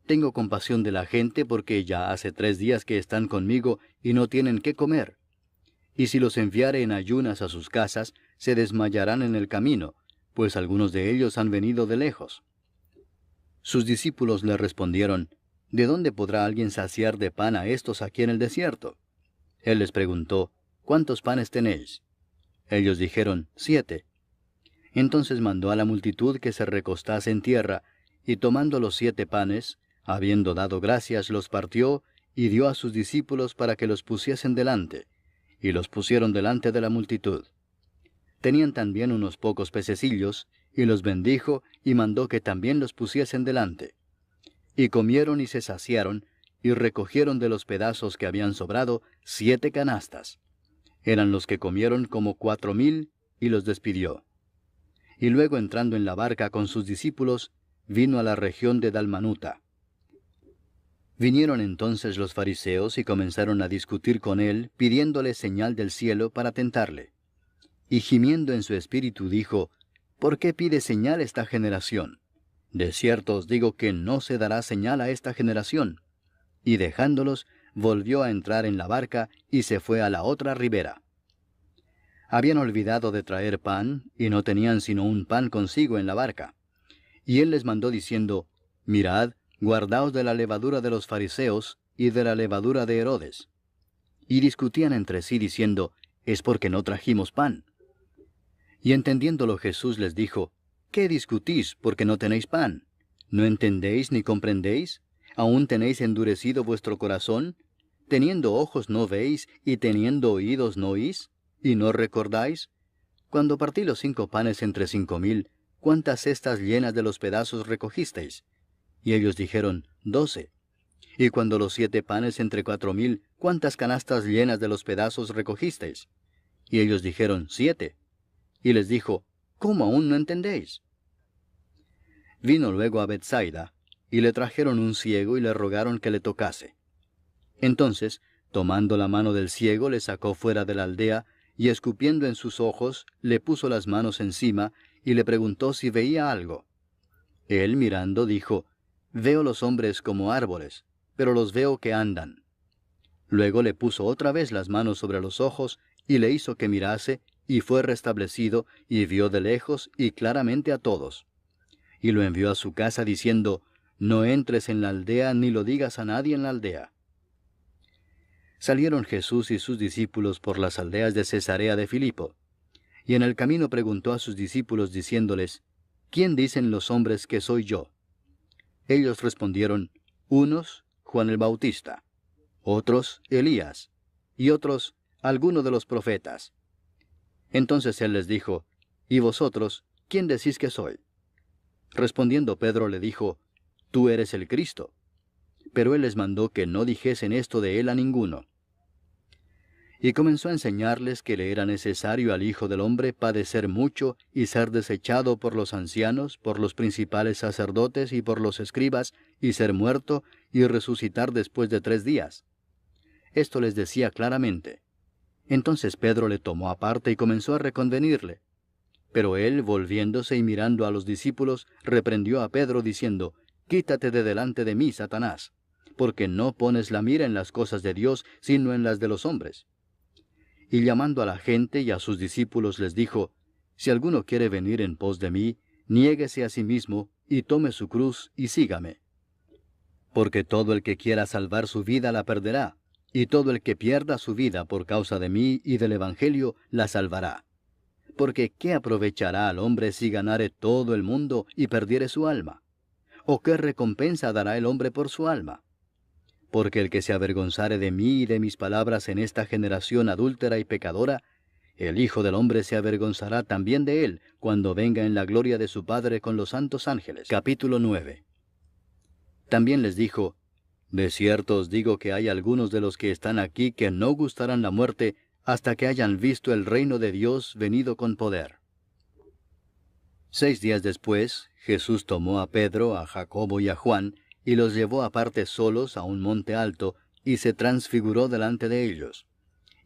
«Tengo compasión de la gente porque ya hace 3 días que están conmigo y no tienen qué comer. Y si los enviare en ayunas a sus casas, se desmayarán en el camino, pues algunos de ellos han venido de lejos». Sus discípulos le respondieron, «¿De dónde podrá alguien saciar de pan a estos aquí en el desierto?». Él les preguntó, «¿Cuántos panes tenéis?». Ellos dijeron, 7. Entonces mandó a la multitud que se recostase en tierra, y tomando los 7 panes, habiendo dado gracias, los partió, y dio a sus discípulos para que los pusiesen delante, y los pusieron delante de la multitud. Tenían también unos pocos pececillos, y los bendijo, y mandó que también los pusiesen delante. Y comieron y se saciaron, y recogieron de los pedazos que habían sobrado 7 canastas. Eran los que comieron como 4,000, y los despidió. Y luego entrando en la barca con sus discípulos, vino a la región de Dalmanuta. Vinieron entonces los fariseos y comenzaron a discutir con él, pidiéndole señal del cielo para tentarle. Y gimiendo en su espíritu dijo, «¿Por qué pide señal esta generación? De cierto os digo que no se dará señal a esta generación». Y dejándolos, volvió a entrar en la barca y se fue a la otra ribera. Habían olvidado de traer pan, y no tenían sino un pan consigo en la barca. Y él les mandó diciendo, «Mirad, guardaos de la levadura de los fariseos y de la levadura de Herodes». Y discutían entre sí diciendo, «Es porque no trajimos pan». Y entendiéndolo Jesús les dijo, «¿Qué discutís porque no tenéis pan? ¿No entendéis ni comprendéis? ¿Aún tenéis endurecido vuestro corazón? ¿Teniendo ojos no veis, y teniendo oídos no oís? ¿Y no recordáis? Cuando partí los 5 panes entre 5,000, ¿cuántas cestas llenas de los pedazos recogisteis? Y ellos dijeron, 12. Y cuando los 7 panes entre 4,000, ¿cuántas canastas llenas de los pedazos recogisteis? Y ellos dijeron, 7. Y les dijo, ¿cómo aún no entendéis? Vino luego a Bethsaida, y le trajeron un ciego y le rogaron que le tocase. Entonces, tomando la mano del ciego, le sacó fuera de la aldea, y escupiendo en sus ojos, le puso las manos encima, y le preguntó si veía algo. Él, mirando, dijo, «Veo los hombres como árboles, pero los veo que andan». Luego le puso otra vez las manos sobre los ojos, y le hizo que mirase, y fue restablecido, y vio de lejos y claramente a todos. Y lo envió a su casa diciendo, «No entres en la aldea, ni lo digas a nadie en la aldea». Salieron Jesús y sus discípulos por las aldeas de Cesarea de Filipo. Y en el camino preguntó a sus discípulos diciéndoles, «¿Quién dicen los hombres que soy yo?». Ellos respondieron, unos, Juan el Bautista, otros, Elías, y otros, alguno de los profetas. Entonces él les dijo, «¿Y vosotros, quién decís que soy?». Respondiendo Pedro le dijo, «Tú eres el Cristo». Pero él les mandó que no dijesen esto de él a ninguno. Y comenzó a enseñarles que le era necesario al Hijo del Hombre padecer mucho y ser desechado por los ancianos, por los principales sacerdotes y por los escribas, y ser muerto y resucitar después de 3 días. Esto les decía claramente. Entonces Pedro le tomó aparte y comenzó a reconvenirle. Pero él, volviéndose y mirando a los discípulos, reprendió a Pedro diciendo, «Quítate de delante de mí, Satanás, porque no pones la mira en las cosas de Dios, sino en las de los hombres». Y llamando a la gente y a sus discípulos les dijo, «Si alguno quiere venir en pos de mí, niéguese a sí mismo, y tome su cruz, y sígame. Porque todo el que quiera salvar su vida la perderá, y todo el que pierda su vida por causa de mí y del Evangelio la salvará. Porque ¿qué aprovechará al hombre si ganare todo el mundo y perdiere su alma? ¿O qué recompensa dará el hombre por su alma? Porque el que se avergonzare de mí y de mis palabras en esta generación adúltera y pecadora, el Hijo del Hombre se avergonzará también de él, cuando venga en la gloria de su Padre con los santos ángeles». Capítulo 9. También les dijo, «De cierto os digo que hay algunos de los que están aquí que no gustarán la muerte hasta que hayan visto el reino de Dios venido con poder». 6 días después, Jesús tomó a Pedro, a Jacobo y a Juan, y los llevó aparte solos a un monte alto, y se transfiguró delante de ellos.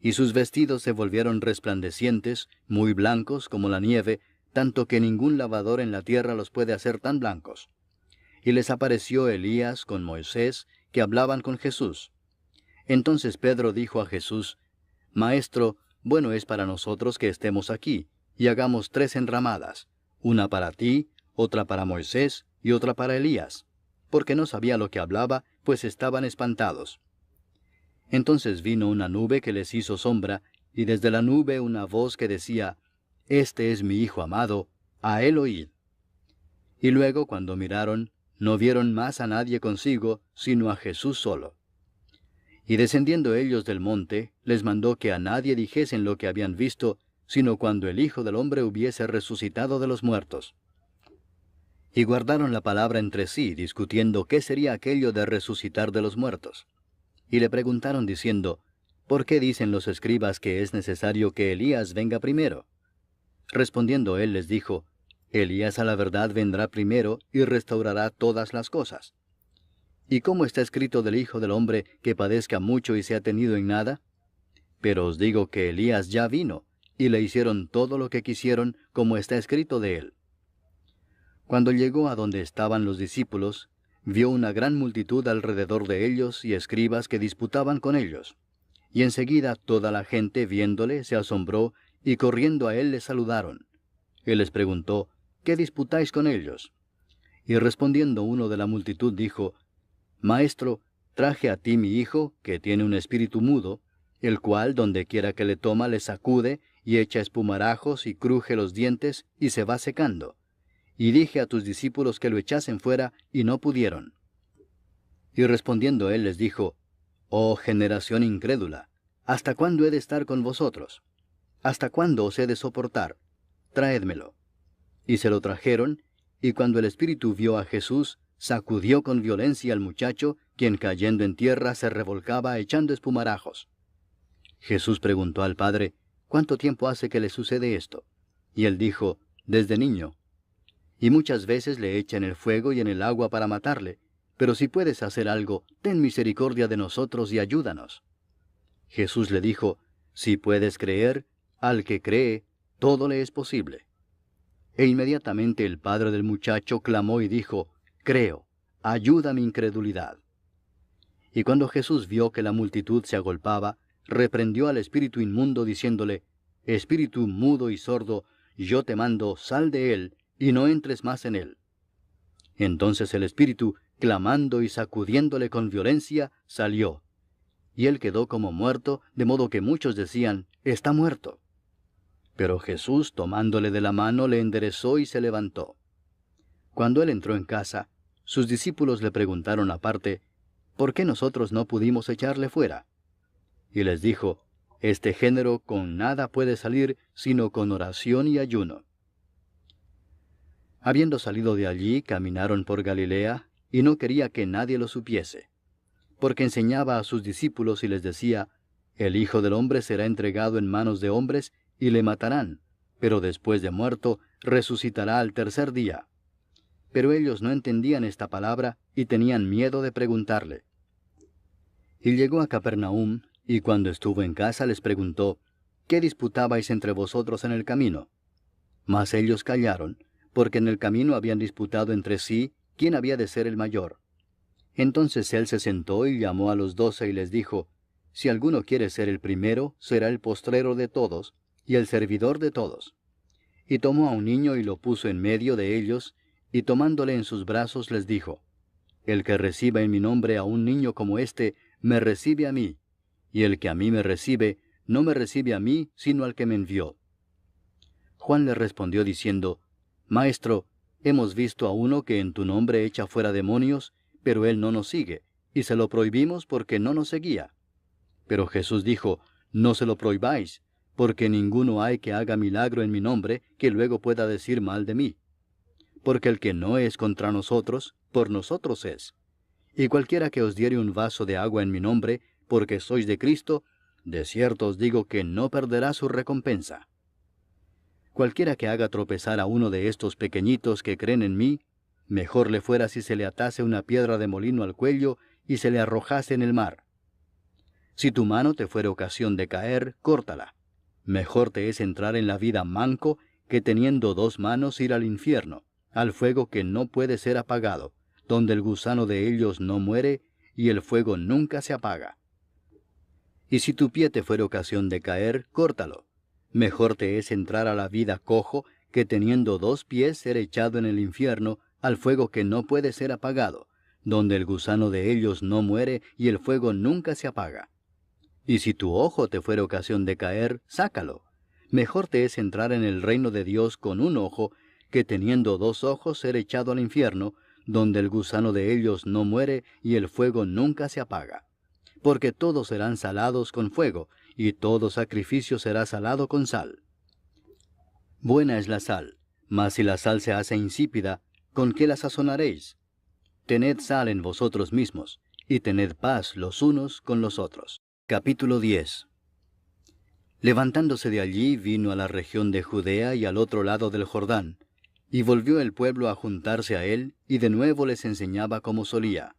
Y sus vestidos se volvieron resplandecientes, muy blancos como la nieve, tanto que ningún lavador en la tierra los puede hacer tan blancos. Y les apareció Elías con Moisés, que hablaban con Jesús. Entonces Pedro dijo a Jesús: Maestro, bueno es para nosotros que estemos aquí, y hagamos 3 enramadas, una para ti, otra para Moisés, y otra para Elías, porque no sabía lo que hablaba, pues estaban espantados. Entonces vino una nube que les hizo sombra, y desde la nube una voz que decía: Este es mi Hijo amado, a él oíd. Y luego, cuando miraron, no vieron más a nadie consigo, sino a Jesús solo. Y descendiendo ellos del monte, les mandó que a nadie dijesen lo que habían visto, sino cuando el Hijo del Hombre hubiese resucitado de los muertos. Y guardaron la palabra entre sí, discutiendo qué sería aquello de resucitar de los muertos. Y le preguntaron diciendo: ¿Por qué dicen los escribas que es necesario que Elías venga primero? Respondiendo él les dijo: Elías a la verdad vendrá primero y restaurará todas las cosas. ¿Y cómo está escrito del Hijo del Hombre que padezca mucho y sea tenido en nada? Pero os digo que Elías ya vino, y le hicieron todo lo que quisieron, como está escrito de él. Cuando llegó a donde estaban los discípulos, vio una gran multitud alrededor de ellos y escribas que disputaban con ellos. Y enseguida toda la gente, viéndole, se asombró, y corriendo a él le saludaron. Él les preguntó: ¿Qué disputáis con ellos? Y respondiendo uno de la multitud dijo: Maestro, traje a ti mi hijo, que tiene un espíritu mudo, el cual donde quiera que le toma le sacude, y echa espumarajos, y cruje los dientes, y se va secando. Y dije a tus discípulos que lo echasen fuera, y no pudieron. Y respondiendo él les dijo: Oh generación incrédula, ¿hasta cuándo he de estar con vosotros? ¿Hasta cuándo os he de soportar? Traédmelo. Y se lo trajeron, y cuando el espíritu vio a Jesús, sacudió con violencia al muchacho, quien cayendo en tierra se revolcaba echando espumarajos. Jesús preguntó al padre: ¿Cuánto tiempo hace que le sucede esto? Y él dijo: Desde niño. Y muchas veces le echa en el fuego y en el agua para matarle, pero si puedes hacer algo, ten misericordia de nosotros y ayúdanos. Jesús le dijo: Si puedes creer, al que cree, todo le es posible. E inmediatamente el padre del muchacho clamó y dijo: Creo, ayuda mi incredulidad. Y cuando Jesús vio que la multitud se agolpaba, reprendió al espíritu inmundo, diciéndole: Espíritu mudo y sordo, yo te mando, sal de él, y no entres más en él. Entonces el espíritu, clamando y sacudiéndole con violencia, salió. Y él quedó como muerto, de modo que muchos decían: Está muerto. Pero Jesús, tomándole de la mano, le enderezó y se levantó. Cuando él entró en casa, sus discípulos le preguntaron aparte: ¿Por qué nosotros no pudimos echarle fuera? Y les dijo: Este género con nada puede salir, sino con oración y ayuno. Habiendo salido de allí, caminaron por Galilea, y no quería que nadie lo supiese, porque enseñaba a sus discípulos y les decía: El Hijo del Hombre será entregado en manos de hombres, y le matarán, pero después de muerto, resucitará al tercer día. Pero ellos no entendían esta palabra, y tenían miedo de preguntarle. Y llegó a Capernaum, y cuando estuvo en casa les preguntó: ¿Qué disputabais entre vosotros en el camino? Mas ellos callaron, porque en el camino habían disputado entre sí quién había de ser el mayor. Entonces él se sentó y llamó a los 12 y les dijo: Si alguno quiere ser el primero, será el postrero de todos, y el servidor de todos. Y tomó a un niño y lo puso en medio de ellos, y tomándole en sus brazos les dijo: El que reciba en mi nombre a un niño como este, me recibe a mí, y el que a mí me recibe, no me recibe a mí, sino al que me envió. Juan le respondió diciendo: Maestro, hemos visto a uno que en tu nombre echa fuera demonios, pero él no nos sigue, y se lo prohibimos porque no nos seguía. Pero Jesús dijo: No se lo prohibáis, porque ninguno hay que haga milagro en mi nombre que luego pueda decir mal de mí. Porque el que no es contra nosotros, por nosotros es. Y cualquiera que os diere un vaso de agua en mi nombre, porque sois de Cristo, de cierto os digo que no perderá su recompensa. Cualquiera que haga tropezar a uno de estos pequeñitos que creen en mí, mejor le fuera si se le atase una piedra de molino al cuello y se le arrojase en el mar. Si tu mano te fuere ocasión de caer, córtala. Mejor te es entrar en la vida manco que teniendo 2 manos ir al infierno, al fuego que no puede ser apagado, donde el gusano de ellos no muere, y el fuego nunca se apaga. Y si tu pie te fuere ocasión de caer, córtalo. Mejor te es entrar a la vida cojo, que teniendo 2 pies ser echado en el infierno, al fuego que no puede ser apagado, donde el gusano de ellos no muere, y el fuego nunca se apaga. Y si tu ojo te fuere ocasión de caer, sácalo. Mejor te es entrar en el reino de Dios con un ojo, que teniendo 2 ojos ser echado al infierno, donde el gusano de ellos no muere, y el fuego nunca se apaga. Porque todos serán salados con fuego, y todo sacrificio será salado con sal. Buena es la sal, mas si la sal se hace insípida, ¿con qué la sazonaréis? Tened sal en vosotros mismos, y tened paz los unos con los otros. Capítulo 10. Levantándose de allí, vino a la región de Judea y al otro lado del Jordán, y volvió el pueblo a juntarse a él, y de nuevo les enseñaba como solía.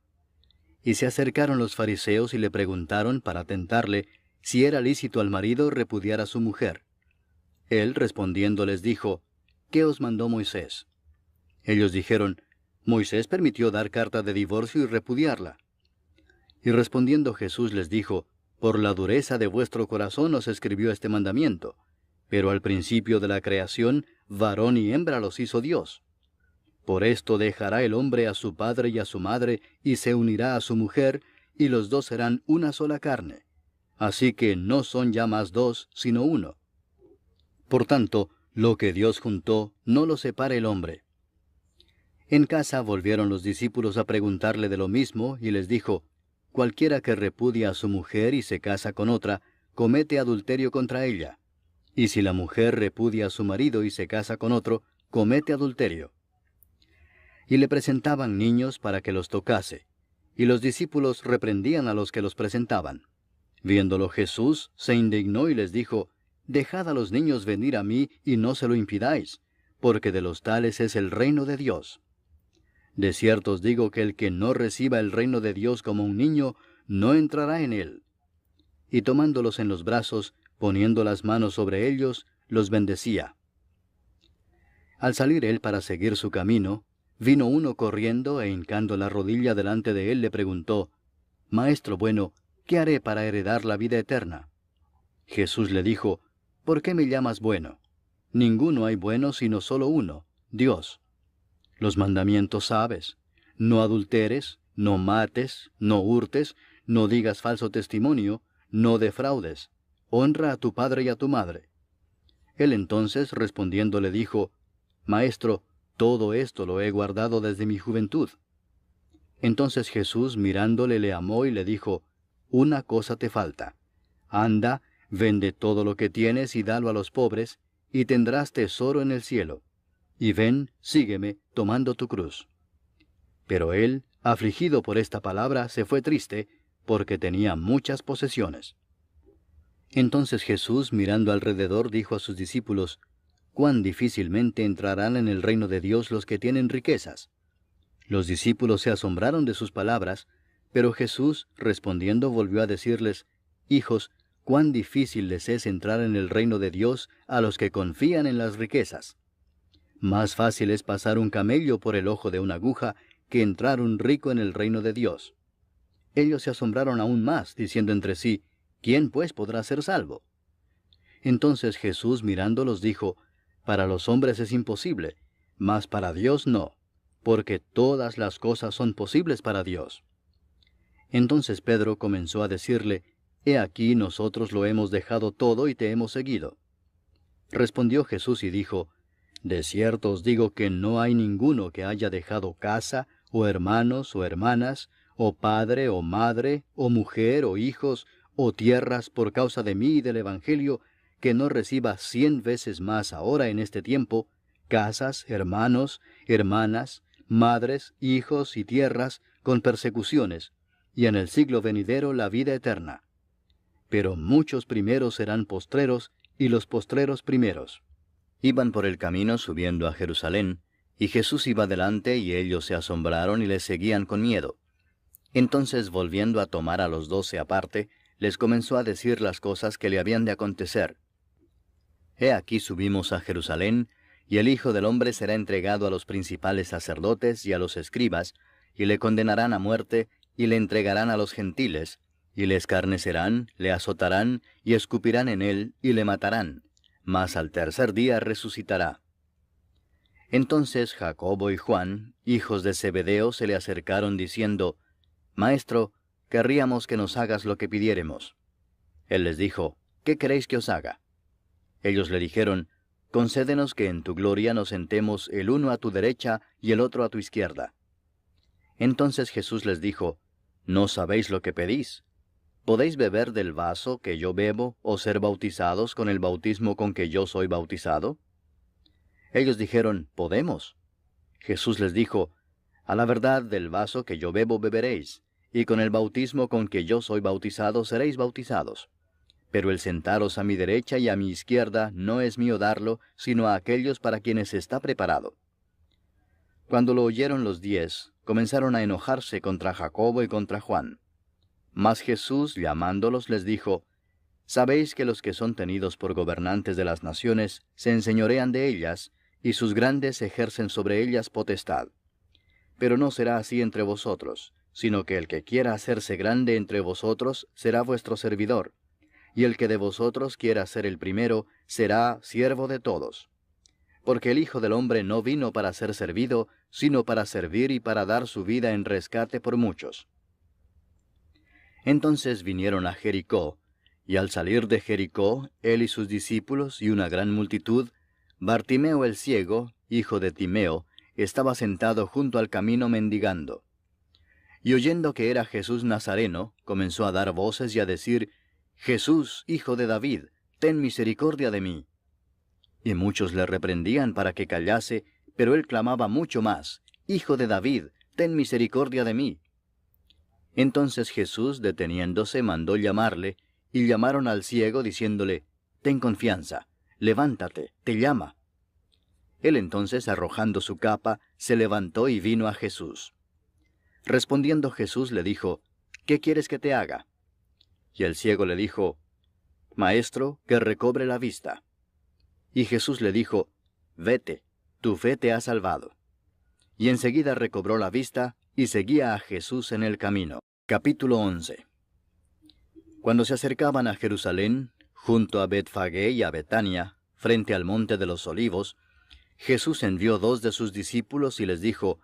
Y se acercaron los fariseos y le preguntaron para tentarle si era lícito al marido repudiar a su mujer. Él respondiendo les dijo, ¿qué os mandó Moisés? Ellos dijeron, Moisés permitió dar carta de divorcio y repudiarla. Y respondiendo Jesús les dijo, por la dureza de vuestro corazón os escribió este mandamiento, pero al principio de la creación, varón y hembra los hizo Dios. Por esto dejará el hombre a su padre y a su madre, y se unirá a su mujer, y los dos serán una sola carne. Así que no son ya más 2, sino 1. Por tanto, lo que Dios juntó, no lo separe el hombre. En casa volvieron los discípulos a preguntarle de lo mismo, y les dijo, cualquiera que repudia a su mujer y se casa con otra, comete adulterio contra ella. Y si la mujer repudia a su marido y se casa con otro, comete adulterio. Y le presentaban niños para que los tocase, y los discípulos reprendían a los que los presentaban. Viéndolo Jesús, se indignó y les dijo, dejad a los niños venir a mí y no se lo impidáis, porque de los tales es el reino de Dios. De cierto os digo que el que no reciba el reino de Dios como un niño, no entrará en él. Y tomándolos en los brazos, poniendo las manos sobre ellos, los bendecía. Al salir él para seguir su camino, vino uno corriendo e hincando la rodilla delante de él le preguntó, Maestro bueno, ¿qué haré para heredar la vida eterna? Jesús le dijo, ¿por qué me llamas bueno? Ninguno hay bueno sino solo uno, Dios. Los mandamientos sabes, no adulteres, no mates, no hurtes, no digas falso testimonio, no defraudes, honra a tu padre y a tu madre. Él entonces respondiendo le dijo, Maestro, todo esto lo he guardado desde mi juventud. Entonces Jesús mirándole le amó y le dijo, una cosa te falta. Anda, vende todo lo que tienes y dalo a los pobres, y tendrás tesoro en el cielo. Y ven, sígueme, tomando tu cruz. Pero él, afligido por esta palabra, se fue triste, porque tenía muchas posesiones. Entonces Jesús, mirando alrededor, dijo a sus discípulos, cuán difícilmente entrarán en el reino de Dios los que tienen riquezas. Los discípulos se asombraron de sus palabras, pero Jesús, respondiendo, volvió a decirles, hijos, cuán difícil les es entrar en el reino de Dios a los que confían en las riquezas. Más fácil es pasar un camello por el ojo de una aguja que entrar un rico en el reino de Dios. Ellos se asombraron aún más, diciendo entre sí, ¿quién pues podrá ser salvo? Entonces Jesús mirándolos dijo, para los hombres es imposible, mas para Dios no, porque todas las cosas son posibles para Dios. Entonces Pedro comenzó a decirle, He aquí nosotros lo hemos dejado todo y te hemos seguido. Respondió Jesús y dijo, de cierto os digo que no hay ninguno que haya dejado casa, o hermanos, o hermanas, o padre, o madre, o mujer, o hijos, o tierras por causa de mí y del Evangelio, que no reciba 100 veces más ahora en este tiempo, casas, hermanos, hermanas, madres, hijos y tierras, con persecuciones, y en el siglo venidero la vida eterna. Pero muchos primeros serán postreros, y los postreros primeros. Iban por el camino subiendo a Jerusalén, y Jesús iba delante, y ellos se asombraron y le seguían con miedo. Entonces, volviendo a tomar a los 12 aparte, les comenzó a decir las cosas que le habían de acontecer. He aquí subimos a Jerusalén, Y el Hijo del Hombre será entregado a los principales sacerdotes y a los escribas, y le condenarán a muerte, y le entregarán a los gentiles, y le escarnecerán, le azotarán, y escupirán en él, y le matarán. Mas al tercer día resucitará. Entonces Jacobo y Juan, hijos de Zebedeo, se le acercaron diciendo, Maestro, querríamos que nos hagas lo que pidiéremos. Él les dijo, ¿qué queréis que os haga? Ellos le dijeron, Concédenos que en tu gloria nos sentemos el uno a tu derecha y el otro a tu izquierda. Entonces Jesús les dijo, ¿no sabéis lo que pedís? ¿Podéis beber del vaso que yo bebo o ser bautizados con el bautismo con que yo soy bautizado? Ellos dijeron, Podemos. Jesús les dijo, A la verdad del vaso que yo bebo beberéis, y con el bautismo con que yo soy bautizado seréis bautizados. Pero el sentaros a mi derecha y a mi izquierda no es mío darlo, sino a aquellos para quienes está preparado. Cuando lo oyeron los 10, comenzaron a enojarse contra Jacobo y contra Juan. Mas Jesús, llamándolos, les dijo, Sabéis que los que son tenidos por gobernantes de las naciones se enseñorean de ellas, y sus grandes ejercen sobre ellas potestad. Pero no será así entre vosotros, sino que el que quiera hacerse grande entre vosotros será vuestro servidor, y el que de vosotros quiera ser el primero será siervo de todos. Porque el Hijo del Hombre no vino para ser servido, sino para servir y para dar su vida en rescate por muchos. Entonces vinieron a Jericó, y al salir de Jericó, él y sus discípulos y una gran multitud, Bartimeo el ciego, hijo de Timeo, estaba sentado junto al camino mendigando. Y oyendo que era Jesús Nazareno, comenzó a dar voces y a decir, Jesús, hijo de David, ten misericordia de mí. Y muchos le reprendían para que callase, pero él clamaba mucho más, Hijo de David, ten misericordia de mí. Entonces Jesús, deteniéndose, mandó llamarle, y llamaron al ciego, diciéndole, Ten confianza, levántate, te llama. Él entonces, arrojando su capa, se levantó y vino a Jesús. Respondiendo Jesús le dijo, ¿qué quieres que te haga? Y el ciego le dijo, Maestro, que recobre la vista. Y Jesús le dijo, Vete, tu fe te ha salvado. Y enseguida recobró la vista, y seguía a Jesús en el camino. Capítulo 11. Cuando se acercaban a Jerusalén, junto a Betfagé y a Betania, frente al monte de los Olivos, Jesús envió 2 de sus discípulos y les dijo,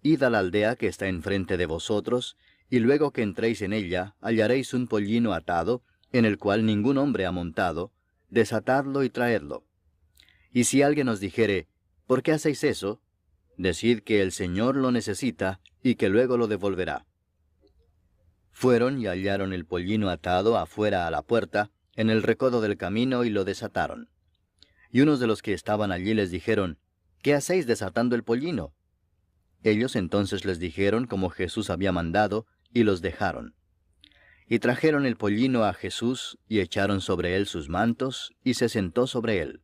Id a la aldea que está enfrente de vosotros, y luego que entréis en ella, hallaréis un pollino atado, en el cual ningún hombre ha montado, desatadlo y traedlo. Y si alguien os dijere, ¿por qué hacéis eso? Decid que el Señor lo necesita, y que luego lo devolverá. Fueron y hallaron el pollino atado afuera a la puerta, en el recodo del camino, y lo desataron. Y unos de los que estaban allí les dijeron, ¿qué hacéis desatando el pollino? Ellos entonces les dijeron como Jesús había mandado, y los dejaron. Y trajeron el pollino a Jesús, y echaron sobre él sus mantos, y se sentó sobre él.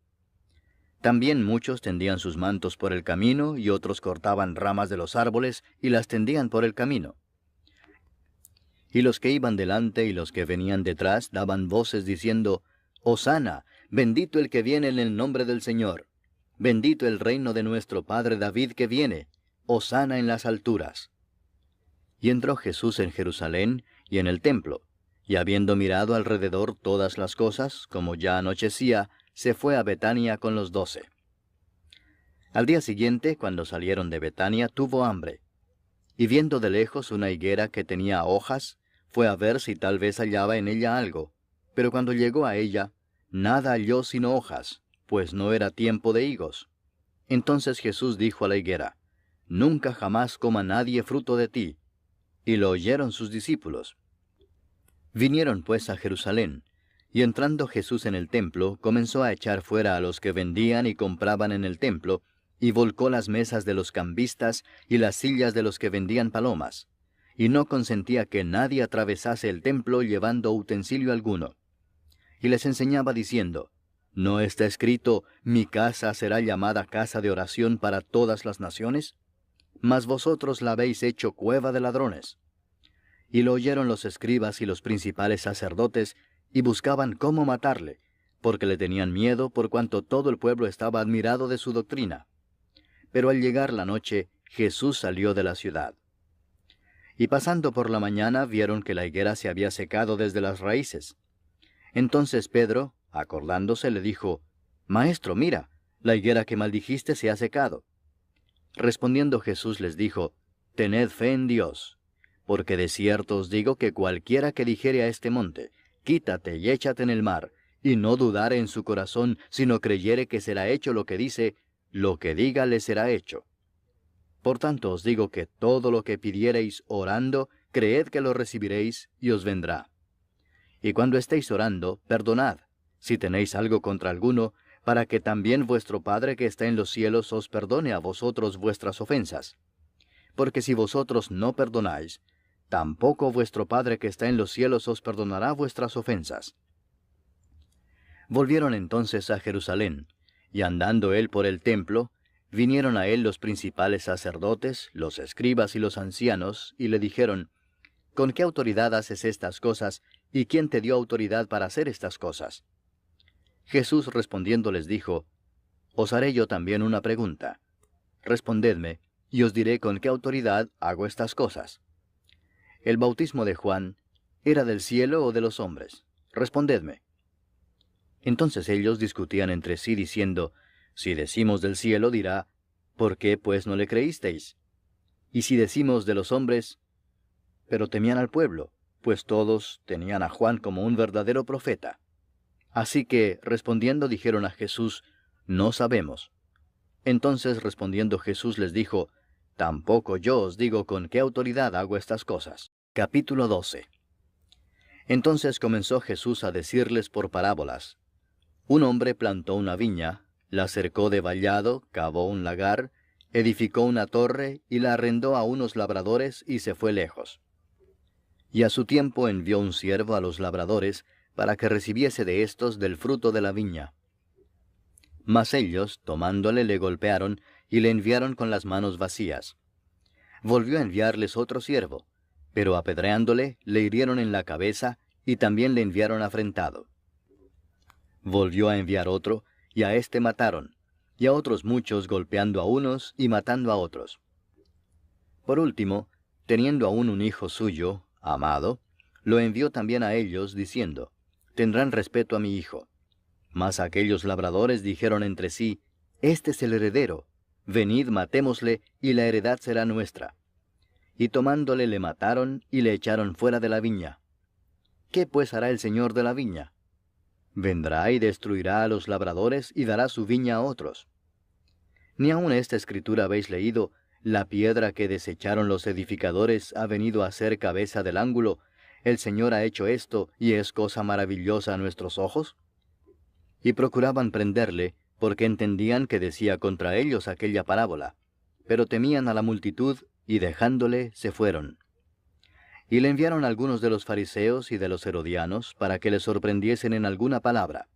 También muchos tendían sus mantos por el camino, y otros cortaban ramas de los árboles, y las tendían por el camino. Y los que iban delante y los que venían detrás daban voces diciendo, Hosana, bendito el que viene en el nombre del Señor. Bendito el reino de nuestro padre David que viene. Hosana en las alturas. Y entró Jesús en Jerusalén y en el templo, y habiendo mirado alrededor todas las cosas, como ya anochecía, se fue a Betania con los 12. Al día siguiente, cuando salieron de Betania, tuvo hambre. Y viendo de lejos una higuera que tenía hojas, fue a ver si tal vez hallaba en ella algo. Pero cuando llegó a ella, nada halló sino hojas, pues no era tiempo de higos. Entonces Jesús dijo a la higuera, Nunca jamás coma nadie fruto de ti. Y lo oyeron sus discípulos. Vinieron pues a Jerusalén, y entrando Jesús en el templo, comenzó a echar fuera a los que vendían y compraban en el templo, y volcó las mesas de los cambistas y las sillas de los que vendían palomas, y no consentía que nadie atravesase el templo llevando utensilio alguno. Y les enseñaba diciendo, ¿no está escrito, mi casa será llamada casa de oración para todas las naciones? Mas vosotros la habéis hecho cueva de ladrones. Y lo oyeron los escribas y los principales sacerdotes, y buscaban cómo matarle, porque le tenían miedo por cuanto todo el pueblo estaba admirado de su doctrina. Pero al llegar la noche, Jesús salió de la ciudad. Y pasando por la mañana vieron que la higuera se había secado desde las raíces. Entonces Pedro, acordándose, le dijo, Maestro, mira, la higuera que maldijiste se ha secado. Respondiendo Jesús les dijo, Tened fe en Dios, porque de cierto os digo que cualquiera que dijere a este monte, Quítate y échate en el mar, y no dudare en su corazón, sino creyere que será hecho lo que dice, lo que diga le será hecho. Por tanto os digo que todo lo que pidiereis orando, creed que lo recibiréis, y os vendrá. Y cuando estéis orando, perdonad, si tenéis algo contra alguno, para que también vuestro Padre que está en los cielos os perdone a vosotros vuestras ofensas. Porque si vosotros no perdonáis, tampoco vuestro Padre que está en los cielos os perdonará vuestras ofensas. Volvieron entonces a Jerusalén, y andando él por el templo, vinieron a él los principales sacerdotes, los escribas y los ancianos, y le dijeron, ¿Con qué autoridad haces estas cosas, y quién te dio autoridad para hacer estas cosas? Jesús respondiendo les dijo, Os haré yo también una pregunta. Respondedme, y os diré con qué autoridad hago estas cosas. ¿El bautismo de Juan era del cielo o de los hombres? Respondedme. Entonces ellos discutían entre sí diciendo, Si decimos del cielo, dirá, ¿por qué pues no le creísteis? Y si decimos de los hombres, pero temían al pueblo, pues todos tenían a Juan como un verdadero profeta. Así que, respondiendo, dijeron a Jesús, No sabemos. Entonces respondiendo Jesús les dijo, Tampoco yo os digo con qué autoridad hago estas cosas. Capítulo 12. Entonces comenzó Jesús a decirles por parábolas. Un hombre plantó una viña, la cercó de vallado, cavó un lagar, edificó una torre y la arrendó a unos labradores y se fue lejos. Y a su tiempo envió un siervo a los labradores para que recibiese de éstos del fruto de la viña. Mas ellos, tomándole, le golpearon y le enviaron con las manos vacías. Volvió a enviarles otro siervo, pero apedreándole, le hirieron en la cabeza y también le enviaron afrentado. Volvió a enviar otro, y a éste mataron, y a otros muchos golpeando a unos y matando a otros. Por último, teniendo aún un hijo suyo, amado, lo envió también a ellos, diciendo, Tendrán respeto a mi hijo. Mas aquellos labradores dijeron entre sí, Este es el heredero, venid matémosle, y la heredad será nuestra. Y tomándole le mataron, y le echaron fuera de la viña. ¿Qué pues hará el señor de la viña? Vendrá y destruirá a los labradores, y dará su viña a otros. Ni aun esta escritura habéis leído, la piedra que desecharon los edificadores ha venido a ser cabeza del ángulo, el Señor ha hecho esto, y es cosa maravillosa a nuestros ojos. Y procuraban prenderle, porque entendían que decía contra ellos aquella parábola, pero temían a la multitud, y dejándole, se fueron. Y le enviaron algunos de los fariseos y de los herodianos, para que le sorprendiesen en alguna palabra.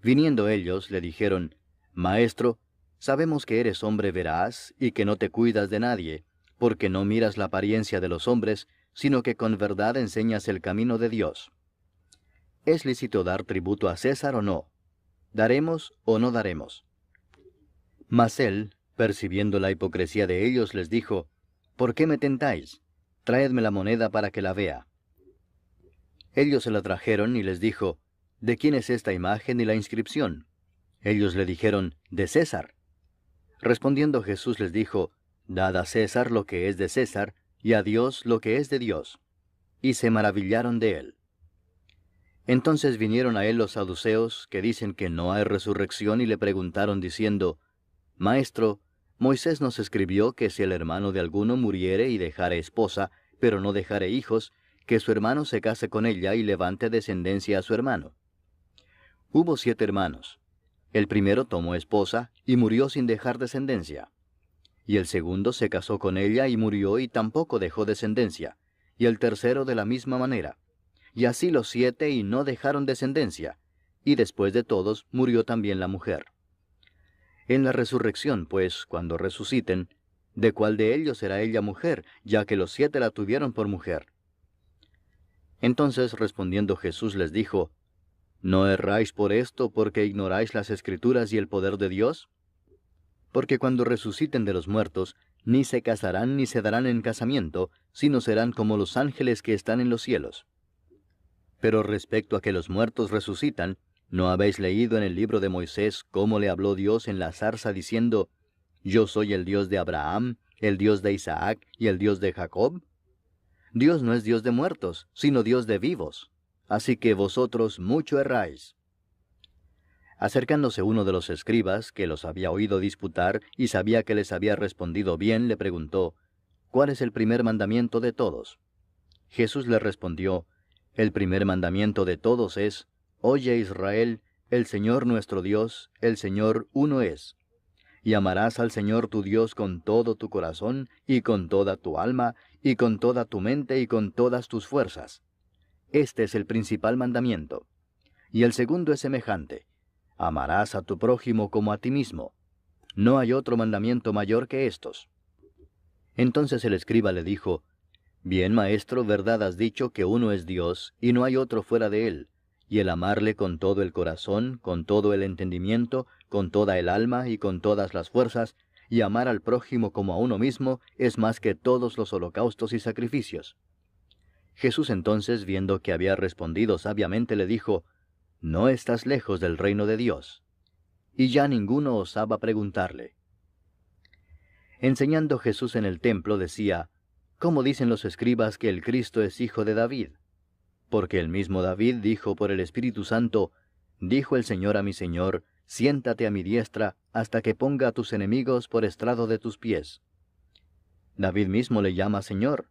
Viniendo ellos, le dijeron, Maestro, sabemos que eres hombre veraz, y que no te cuidas de nadie, porque no miras la apariencia de los hombres, sino que con verdad enseñas el camino de Dios. ¿Es lícito dar tributo a César o no? ¿Daremos o no daremos? Mas él, percibiendo la hipocresía de ellos, les dijo, ¿Por qué me tentáis? Traedme la moneda para que la vea. Ellos se la trajeron y les dijo, ¿De quién es esta imagen y la inscripción? Ellos le dijeron, de César. Respondiendo Jesús les dijo, Dad a César lo que es de César, y a Dios lo que es de Dios. Y se maravillaron de él. Entonces vinieron a él los saduceos, que dicen que no hay resurrección, y le preguntaron diciendo, Maestro, Moisés nos escribió que si el hermano de alguno muriere y dejare esposa, pero no dejare hijos, que su hermano se case con ella y levante descendencia a su hermano. Hubo 7 hermanos. El primero tomó esposa y murió sin dejar descendencia. Y el segundo se casó con ella y murió y tampoco dejó descendencia. Y el tercero de la misma manera. Y así los 7 y no dejaron descendencia. Y después de todos murió también la mujer. En la resurrección, pues, cuando resuciten, ¿de cuál de ellos será ella mujer, ya que los 7 la tuvieron por mujer? Entonces respondiendo Jesús les dijo, ¿No erráis por esto porque ignoráis las Escrituras y el poder de Dios? Porque cuando resuciten de los muertos, ni se casarán ni se darán en casamiento, sino serán como los ángeles que están en los cielos. Pero respecto a que los muertos resucitan, ¿no habéis leído en el libro de Moisés cómo le habló Dios en la zarza diciendo, Yo soy el Dios de Abraham, el Dios de Isaac y el Dios de Jacob? Dios no es Dios de muertos, sino Dios de vivos. Así que vosotros mucho erráis. Acercándose uno de los escribas, que los había oído disputar y sabía que les había respondido bien, le preguntó, ¿Cuál es el primer mandamiento de todos? Jesús le respondió, El primer mandamiento de todos es, Oye Israel, el Señor nuestro Dios, el Señor uno es. Y amarás al Señor tu Dios con todo tu corazón, y con toda tu alma, y con toda tu mente, y con todas tus fuerzas. Este es el principal mandamiento. Y el segundo es semejante. Amarás a tu prójimo como a ti mismo. No hay otro mandamiento mayor que estos. Entonces el escriba le dijo, Bien, maestro, verdad has dicho que uno es Dios, y no hay otro fuera de él, y el amarle con todo el corazón, con todo el entendimiento, con toda el alma y con todas las fuerzas, y amar al prójimo como a uno mismo, es más que todos los holocaustos y sacrificios. Jesús entonces, viendo que había respondido sabiamente, le dijo, No estás lejos del reino de Dios. Y ya ninguno osaba preguntarle. Enseñando Jesús en el templo, decía, ¿Cómo dicen los escribas que el Cristo es hijo de David? Porque el mismo David dijo por el Espíritu Santo, Dijo el Señor a mi Señor, Siéntate a mi diestra, hasta que ponga a tus enemigos por estrado de tus pies. David mismo le llama Señor.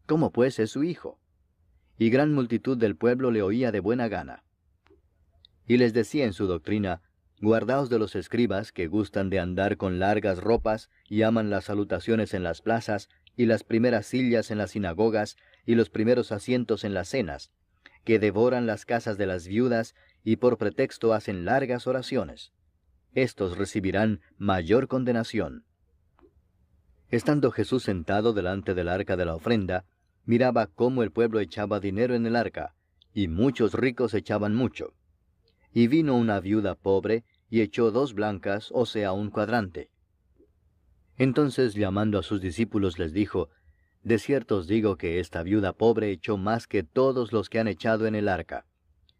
¿Cómo pues es su hijo? Y gran multitud del pueblo le oía de buena gana. Y les decía en su doctrina, Guardaos de los escribas que gustan de andar con largas ropas y aman las salutaciones en las plazas, y las primeras sillas en las sinagogas, y los primeros asientos en las cenas, que devoran las casas de las viudas, y por pretexto hacen largas oraciones. Estos recibirán mayor condenación. Estando Jesús sentado delante del arca de la ofrenda, miraba cómo el pueblo echaba dinero en el arca, y muchos ricos echaban mucho. Y vino una viuda pobre, y echó 2 blancas, o sea, un cuadrante. Entonces, llamando a sus discípulos, les dijo, De cierto os digo que esta viuda pobre echó más que todos los que han echado en el arca,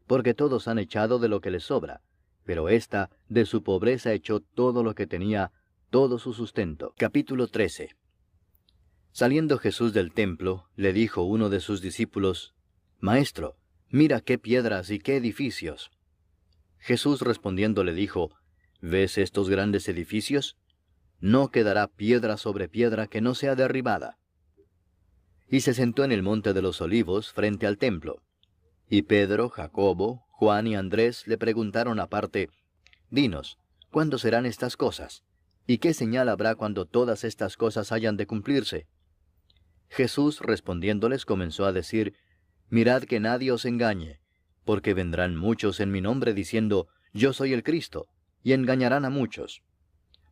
porque todos han echado de lo que les sobra, pero ésta de su pobreza echó todo lo que tenía, todo su sustento. Capítulo 13. Saliendo Jesús del templo, le dijo uno de sus discípulos, Maestro, mira qué piedras y qué edificios. Jesús respondiendo le dijo, ¿Ves estos grandes edificios? No quedará piedra sobre piedra que no sea derribada. Y se sentó en el monte de los olivos frente al templo. Y Pedro, Jacobo, Juan y Andrés le preguntaron aparte, Dinos, ¿cuándo serán estas cosas? ¿Y qué señal habrá cuando todas estas cosas hayan de cumplirse? Jesús respondiéndoles comenzó a decir, Mirad que nadie os engañe, porque vendrán muchos en mi nombre diciendo, Yo soy el Cristo, y engañarán a muchos.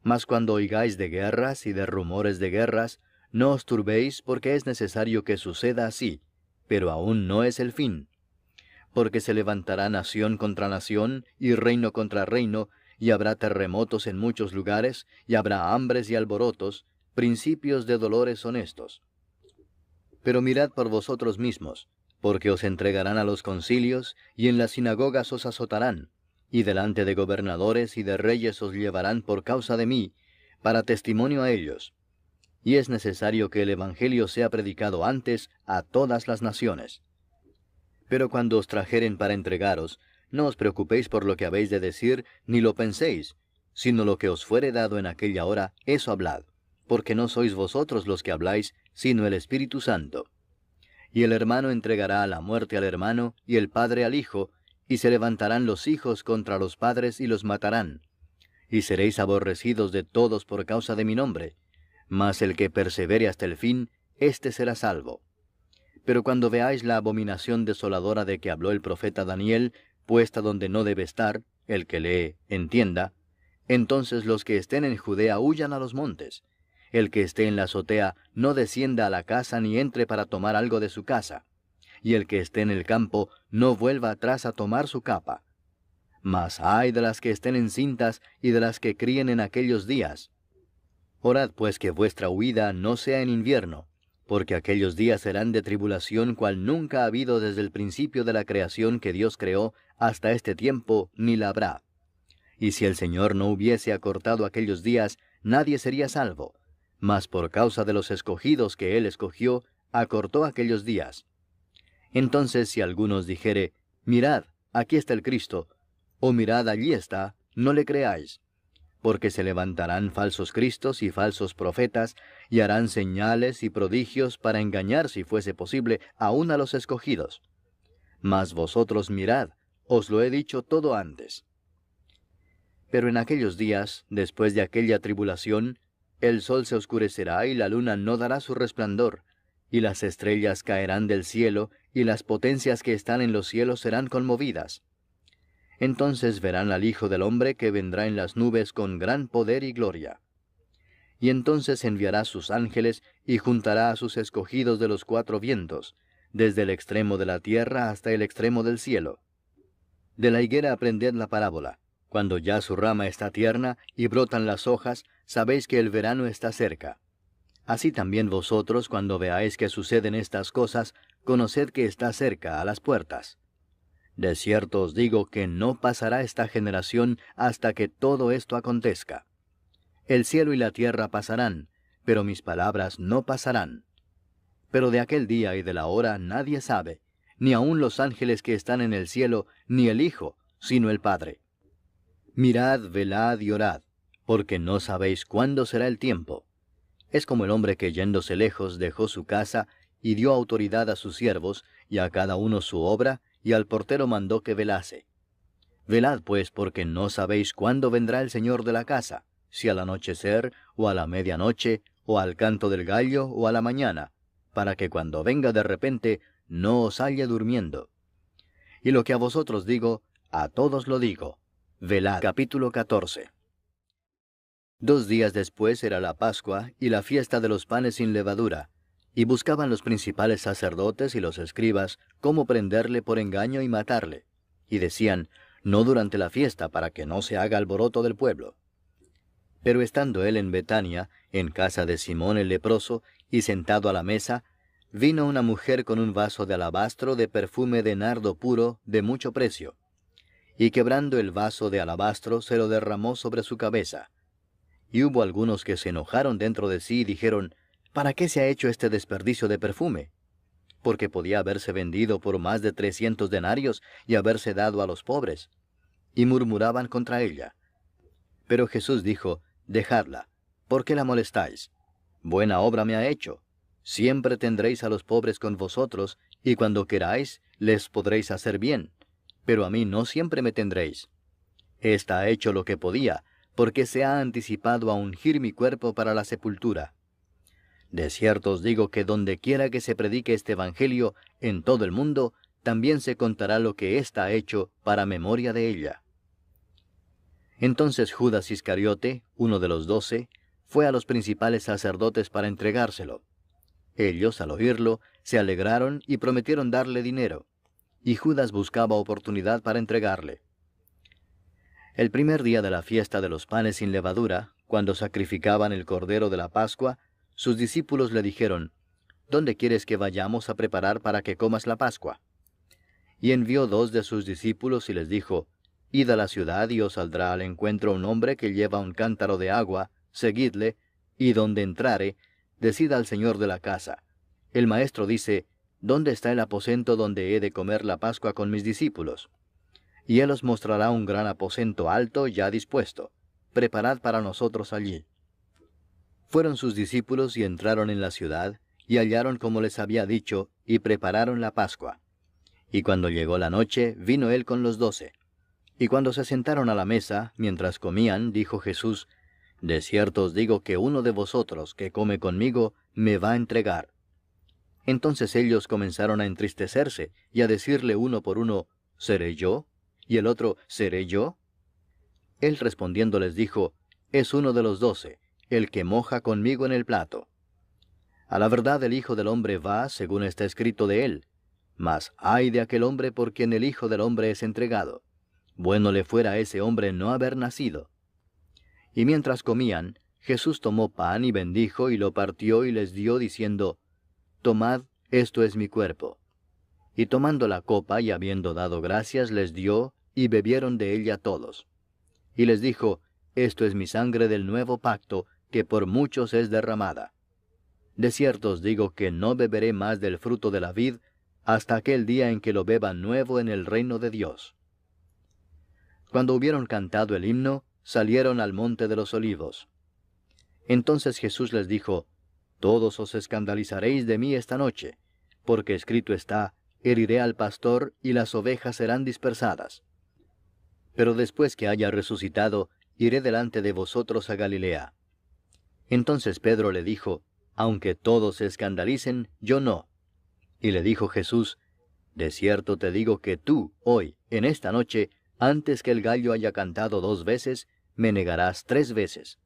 Mas cuando oigáis de guerras y de rumores de guerras, no os turbéis, porque es necesario que suceda así, pero aún no es el fin. Porque se levantará nación contra nación, y reino contra reino, y habrá terremotos en muchos lugares, y habrá hambres y alborotos, principios de dolores son estos. Pero mirad por vosotros mismos, porque os entregarán a los concilios, y en las sinagogas os azotarán, y delante de gobernadores y de reyes os llevarán por causa de mí, para testimonio a ellos. Y es necesario que el Evangelio sea predicado antes a todas las naciones. Pero cuando os trajeren para entregaros, no os preocupéis por lo que habéis de decir, ni lo penséis, sino lo que os fuere dado en aquella hora, eso hablad, porque no sois vosotros los que habláis, sino el Espíritu Santo. Y el hermano entregará a la muerte al hermano, y el padre al hijo, y se levantarán los hijos contra los padres y los matarán. Y seréis aborrecidos de todos por causa de mi nombre, mas el que persevere hasta el fin, éste será salvo. Pero cuando veáis la abominación desoladora de que habló el profeta Daniel, puesta donde no debe estar, el que lee, entienda, entonces los que estén en Judea huyan a los montes. El que esté en la azotea no descienda a la casa ni entre para tomar algo de su casa. Y el que esté en el campo no vuelva atrás a tomar su capa. Mas ay de las que estén encintas y de las que críen en aquellos días. Orad pues que vuestra huida no sea en invierno, porque aquellos días serán de tribulación cual nunca ha habido desde el principio de la creación que Dios creó hasta este tiempo, ni la habrá. Y si el Señor no hubiese acortado aquellos días, nadie sería salvo. Mas por causa de los escogidos que Él escogió, acortó aquellos días. Entonces si alguno os dijere, mirad, aquí está el Cristo, o mirad, allí está, no le creáis. Porque se levantarán falsos cristos y falsos profetas, y harán señales y prodigios para engañar, si fuese posible, aun a los escogidos. Mas vosotros mirad, os lo he dicho todo antes. Pero en aquellos días, después de aquella tribulación, el sol se oscurecerá y la luna no dará su resplandor, y las estrellas caerán del cielo, y las potencias que están en los cielos serán conmovidas. Entonces verán al Hijo del Hombre que vendrá en las nubes con gran poder y gloria. Y entonces enviará sus ángeles y juntará a sus escogidos de los cuatro vientos, desde el extremo de la tierra hasta el extremo del cielo. De la higuera aprended la parábola. Cuando ya su rama está tierna y brotan las hojas, sabéis que el verano está cerca. Así también vosotros, cuando veáis que suceden estas cosas, conoced que está cerca, a las puertas. De cierto os digo que no pasará esta generación hasta que todo esto acontezca. El cielo y la tierra pasarán, pero mis palabras no pasarán. Pero de aquel día y de la hora nadie sabe, ni aun los ángeles que están en el cielo, ni el Hijo, sino el Padre. Mirad, velad y orad, porque no sabéis cuándo será el tiempo. Es como el hombre que yéndose lejos dejó su casa y dio autoridad a sus siervos, y a cada uno su obra, y al portero mandó que velase. Velad pues, porque no sabéis cuándo vendrá el Señor de la casa, si al anochecer, o a la medianoche, o al canto del gallo, o a la mañana, para que cuando venga de repente no os halle durmiendo. Y lo que a vosotros digo, a todos lo digo. Velad. Capítulo 14. 2 días después era la Pascua y la fiesta de los panes sin levadura, y buscaban los principales sacerdotes y los escribas cómo prenderle por engaño y matarle. Y decían, no durante la fiesta, para que no se haga alboroto del pueblo. Pero estando él en Betania, en casa de Simón el leproso, y sentado a la mesa, vino una mujer con un vaso de alabastro de perfume de nardo puro, de mucho precio. Y quebrando el vaso de alabastro, se lo derramó sobre su cabeza. Y hubo algunos que se enojaron dentro de sí y dijeron, ¿para qué se ha hecho este desperdicio de perfume? Porque podía haberse vendido por más de 300 denarios y haberse dado a los pobres. Y murmuraban contra ella. Pero Jesús dijo, dejadla, ¿por qué la molestáis? Buena obra me ha hecho. Siempre tendréis a los pobres con vosotros, y cuando queráis, les podréis hacer bien. Pero a mí no siempre me tendréis. Esta ha hecho lo que podía, porque se ha anticipado a ungir mi cuerpo para la sepultura. De cierto os digo que donde quiera que se predique este evangelio en todo el mundo, también se contará lo que ésta ha hecho para memoria de ella. Entonces Judas Iscariote, uno de los 12, fue a los principales sacerdotes para entregárselo. Ellos, al oírlo, se alegraron y prometieron darle dinero, y Judas buscaba oportunidad para entregarle. El primer día de la fiesta de los panes sin levadura, cuando sacrificaban el cordero de la Pascua, sus discípulos le dijeron, ¿dónde quieres que vayamos a preparar para que comas la Pascua? Y envió 2 de sus discípulos y les dijo, Id a la ciudad y os saldrá al encuentro un hombre que lleva un cántaro de agua, seguidle, y donde entrare, decid al señor de la casa, el maestro dice, ¿dónde está el aposento donde he de comer la Pascua con mis discípulos? Y él os mostrará un gran aposento alto ya dispuesto. Preparad para nosotros allí. Fueron sus discípulos y entraron en la ciudad, y hallaron como les había dicho, y prepararon la Pascua. Y cuando llegó la noche, vino él con los 12. Y cuando se sentaron a la mesa, mientras comían, dijo Jesús, de cierto os digo que uno de vosotros que come conmigo, me va a entregar. Entonces ellos comenzaron a entristecerse, y a decirle uno por uno, ¿seré yo? Y el otro, ¿seré yo? Él respondiendo les dijo, es uno de los 12, el que moja conmigo en el plato. A la verdad el Hijo del Hombre va, según está escrito de él. Mas ay de aquel hombre por quien el Hijo del Hombre es entregado. Bueno le fuera a ese hombre no haber nacido. Y mientras comían, Jesús tomó pan y bendijo y lo partió y les dio, diciendo, Tomad, esto es mi cuerpo. Y tomando la copa y habiendo dado gracias, les dio, y bebieron de ella todos. Y les dijo, Esto es mi sangre del nuevo pacto, que por muchos es derramada. De cierto os digo que no beberé más del fruto de la vid, hasta aquel día en que lo beba nuevo en el reino de Dios. Cuando hubieron cantado el himno, salieron al monte de los olivos. Entonces Jesús les dijo, Todos os escandalizaréis de mí esta noche, porque escrito está, heriré al pastor y las ovejas serán dispersadas. Pero después que haya resucitado, iré delante de vosotros a Galilea. Entonces Pedro le dijo, Aunque todos se escandalicen, yo no. Y le dijo Jesús, De cierto te digo que tú, hoy, en esta noche, antes que el gallo haya cantado 2 veces, me negarás 3 veces.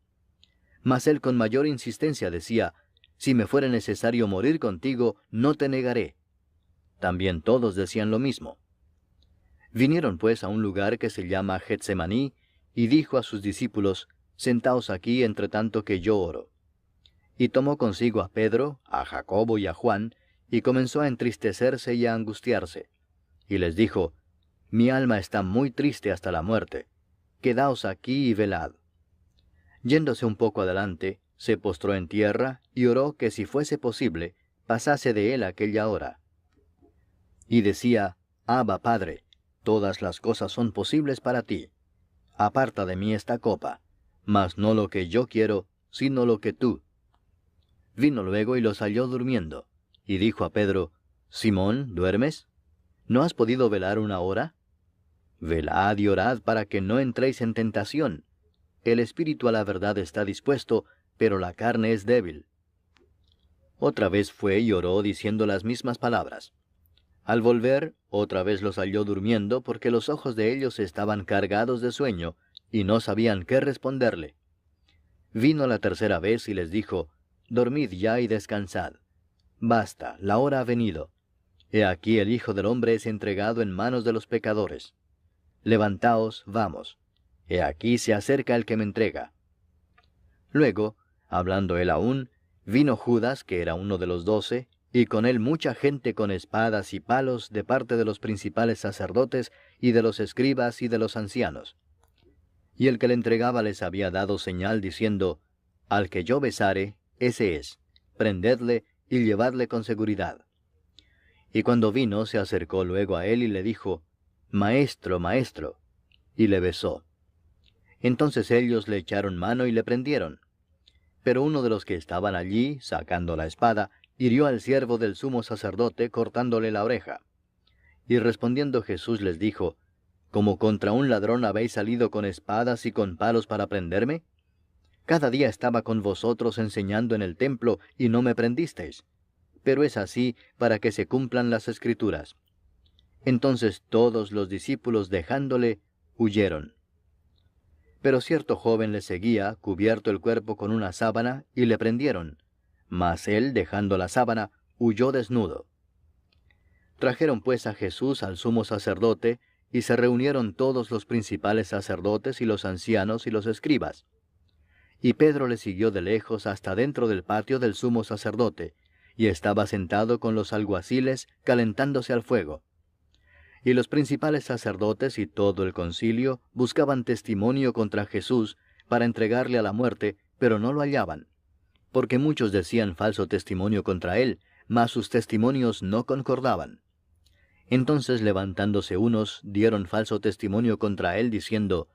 Mas él con mayor insistencia decía, Si me fuera necesario morir contigo, no te negaré. También todos decían lo mismo. Vinieron pues a un lugar que se llama Getsemaní, y dijo a sus discípulos, Sentaos aquí entre tanto que yo oro. Y tomó consigo a Pedro, a Jacobo y a Juan, y comenzó a entristecerse y a angustiarse. Y les dijo, Mi alma está muy triste hasta la muerte. Quedaos aquí y velad. Yéndose un poco adelante, se postró en tierra, y oró que si fuese posible, pasase de él aquella hora. Y decía, Abba, Padre, todas las cosas son posibles para ti. Aparta de mí esta copa, mas no lo que yo quiero, sino lo que tú. Vino luego y los halló durmiendo, y dijo a Pedro, Simón, ¿duermes? ¿No has podido velar 1 hora? Velad y orad para que no entréis en tentación. El espíritu a la verdad está dispuesto, pero la carne es débil. Otra vez fue y oró diciendo las mismas palabras. Al volver, otra vez los halló durmiendo, porque los ojos de ellos estaban cargados de sueño, y no sabían qué responderle. Vino la tercera vez y les dijo, Dormid ya y descansad. Basta, la hora ha venido. He aquí el Hijo del Hombre es entregado en manos de los pecadores. Levantaos, vamos. He aquí se acerca el que me entrega. Luego, hablando él aún, vino Judas, que era uno de los 12, y con él mucha gente con espadas y palos de parte de los principales sacerdotes y de los escribas y de los ancianos. Y el que le entregaba les había dado señal diciendo, Al que yo besare, ese es, prendedle y llevadle con seguridad. Y cuando vino, se acercó luego a él y le dijo, Maestro, maestro, y le besó. Entonces ellos le echaron mano y le prendieron. Pero uno de los que estaban allí, sacando la espada, hirió al siervo del sumo sacerdote, cortándole la oreja. Y respondiendo Jesús les dijo, ¿Como contra un ladrón habéis salido con espadas y con palos para prenderme? Cada día estaba con vosotros enseñando en el templo, y no me prendisteis. Pero es así para que se cumplan las Escrituras. Entonces todos los discípulos, dejándole, huyeron. Pero cierto joven le seguía, cubierto el cuerpo con una sábana, y le prendieron. Mas él, dejando la sábana, huyó desnudo. Trajeron pues a Jesús al sumo sacerdote, y se reunieron todos los principales sacerdotes y los ancianos y los escribas. Y Pedro le siguió de lejos hasta dentro del patio del sumo sacerdote, y estaba sentado con los alguaciles, calentándose al fuego. Y los principales sacerdotes y todo el concilio buscaban testimonio contra Jesús para entregarle a la muerte, pero no lo hallaban, porque muchos decían falso testimonio contra él, mas sus testimonios no concordaban. Entonces levantándose unos, dieron falso testimonio contra él, diciendo,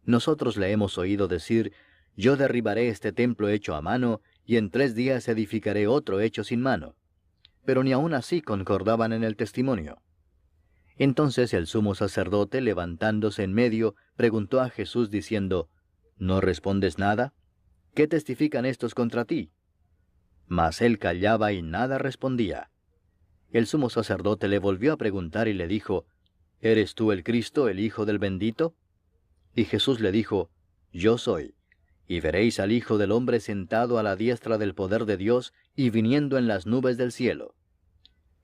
Nosotros le hemos oído decir, Yo derribaré este templo hecho a mano, y en 3 días edificaré otro hecho sin mano. Pero ni aun así concordaban en el testimonio. Entonces el sumo sacerdote, levantándose en medio, preguntó a Jesús diciendo, ¿No respondes nada? ¿Qué testifican estos contra ti? Mas él callaba y nada respondía. El sumo sacerdote le volvió a preguntar y le dijo, ¿Eres tú el Cristo, el Hijo del bendito? Y Jesús le dijo, Yo soy. Y veréis al Hijo del Hombre sentado a la diestra del poder de Dios y viniendo en las nubes del cielo.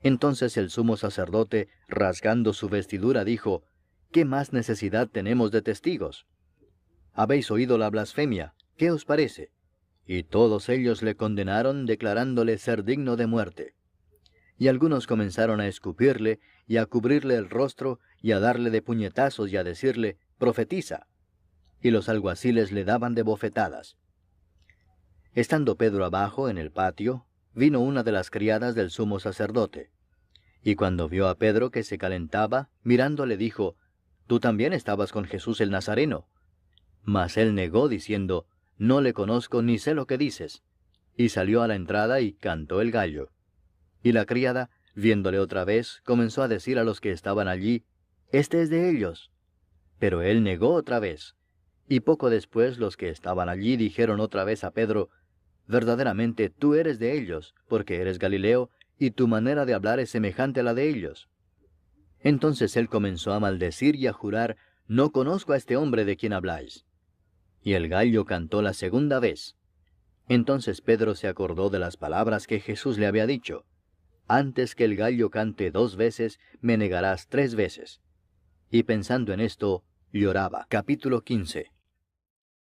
Entonces el sumo sacerdote, rasgando su vestidura, dijo, ¿qué más necesidad tenemos de testigos? Habéis oído la blasfemia, ¿qué os parece? Y todos ellos le condenaron, declarándole ser digno de muerte. Y algunos comenzaron a escupirle, y a cubrirle el rostro, y a darle de puñetazos, y a decirle, profetiza. Y los alguaciles le daban de bofetadas. Estando Pedro abajo en el patio, vino una de las criadas del sumo sacerdote. Y cuando vio a Pedro que se calentaba, mirando le dijo, «Tú también estabas con Jesús el Nazareno». Mas él negó, diciendo, «No le conozco ni sé lo que dices». Y salió a la entrada y cantó el gallo. Y la criada, viéndole otra vez, comenzó a decir a los que estaban allí, «Este es de ellos». Pero él negó otra vez. Y poco después los que estaban allí dijeron otra vez a Pedro, «Verdaderamente tú eres de ellos, porque eres Galileo, y tu manera de hablar es semejante a la de ellos». Entonces él comenzó a maldecir y a jurar, «No conozco a este hombre de quien habláis». Y el gallo cantó la segunda vez. Entonces Pedro se acordó de las palabras que Jesús le había dicho, «Antes que el gallo cante 2 veces, me negarás 3 veces». Y pensando en esto, lloraba. Capítulo 15.